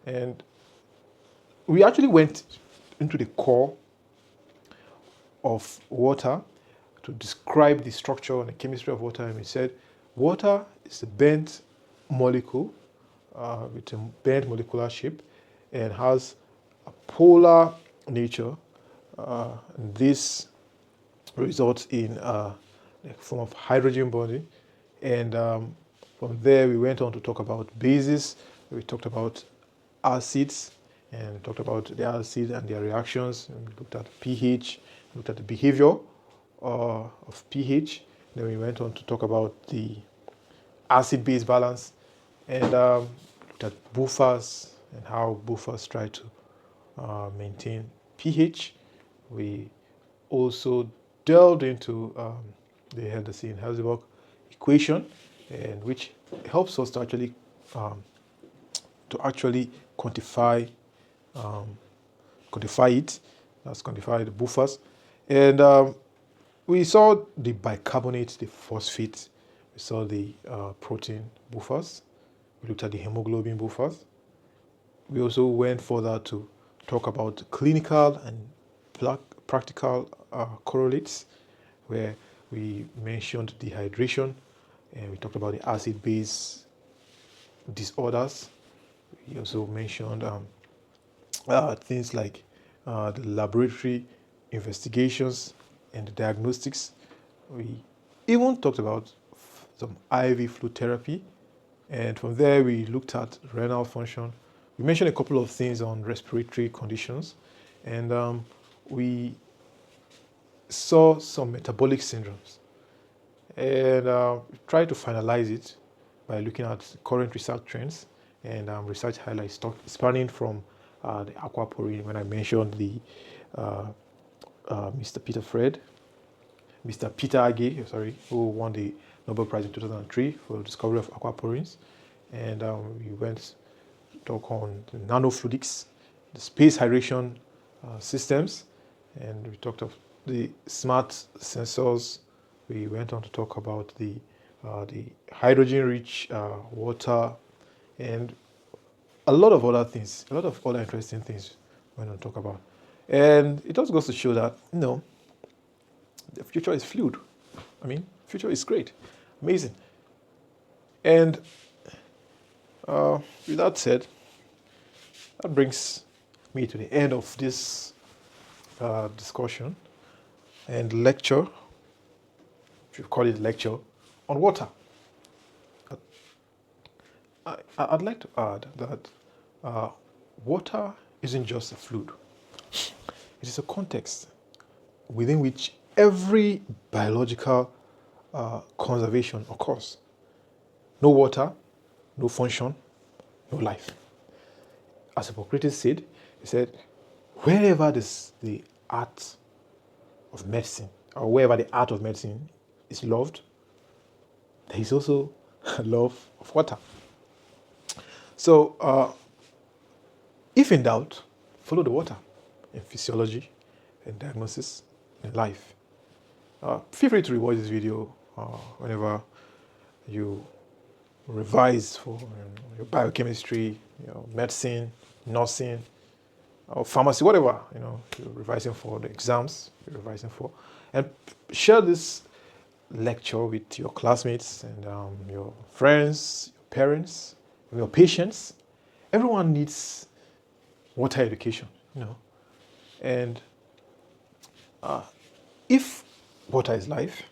And we actually went into the core of water to describe the structure and the chemistry of water. And we said water is a bent molecule with a bent molecular shape and has a polar nature. This results in a form of hydrogen bonding. And from there, we went on to talk about bases. We talked about acids and talked about the acids and their reactions. And we looked at pH, looked at the behavior of pH. Then we went on to talk about the acid-base balance and looked at buffers and how buffers try to maintain pH. We also delved into the Henderson-Hasselbach Equation, and which helps us to actually quantify it. That's quantify the buffers, and we saw the bicarbonate, the phosphate. We saw the protein buffers. We looked at the hemoglobin buffers. We also went further to talk about clinical and practical correlates, where we mentioned dehydration, and we talked about the acid-base disorders. We also mentioned things like the laboratory investigations and the diagnostics. We even talked about some IV fluid therapy, and from there we looked at renal function. We mentioned a couple of things on respiratory conditions, and we saw some metabolic syndromes, and tried to finalize it by looking at current research trends and research highlights spanning from the aquaporine, when I mentioned the Mr. Peter Agee, who won the Nobel Prize in 2003 for the discovery of aquaporins, and we went to talk on the nanofluidics, the space hydration systems, and we talked of the smart sensors. We went on to talk about the hydrogen-rich water, and a lot of other things, a lot of other interesting things we went on to talk about. And it also goes to show that, the future is fluid. I mean, future is great, amazing. And with that said, that brings me to the end of this discussion and lecture, if you call it lecture, on water. I'd like to add that water isn't just a fluid. It is a context within which every biological conservation occurs. No water, no function, no life. As Hippocrates said, he said, wherever the art of medicine, or wherever the art of medicine is loved, there is also a love of water. So, if in doubt, follow the water in physiology, in diagnosis, in life. Feel free to rewatch this video whenever you revise for your biochemistry, medicine, nursing, or pharmacy, whatever you're revising for, the exams you're revising for, and share this lecture with your classmates and your friends, your parents, your patients. Everyone needs water education, and if water is life,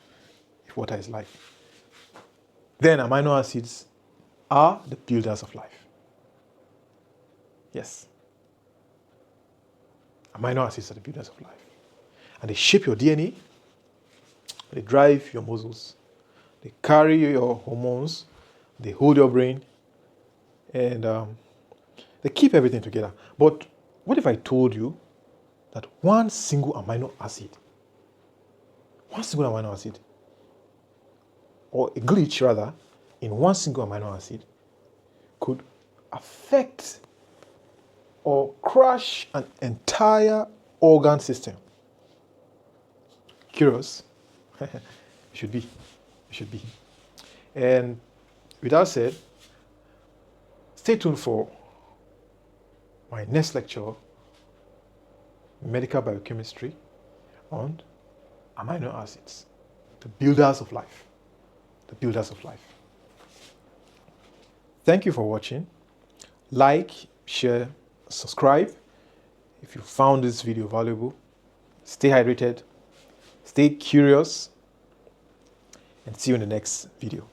then amino acids are the builders of life. Yes. Amino acids are the builders of life. And they shape your DNA, they drive your muscles, they carry your hormones, they hold your brain, and they keep everything together. But what if I told you that one single amino acid, or a glitch rather, in one single amino acid could affect or crash an entire organ system? Curious? It should be. And with that said, stay tuned for my next lecture, Medical Biochemistry, on amino acids, the builders of life. The builders of life. Thank you for watching. Like, share, subscribe if you found this video valuable. Stay hydrated, stay curious, and see you in the next video.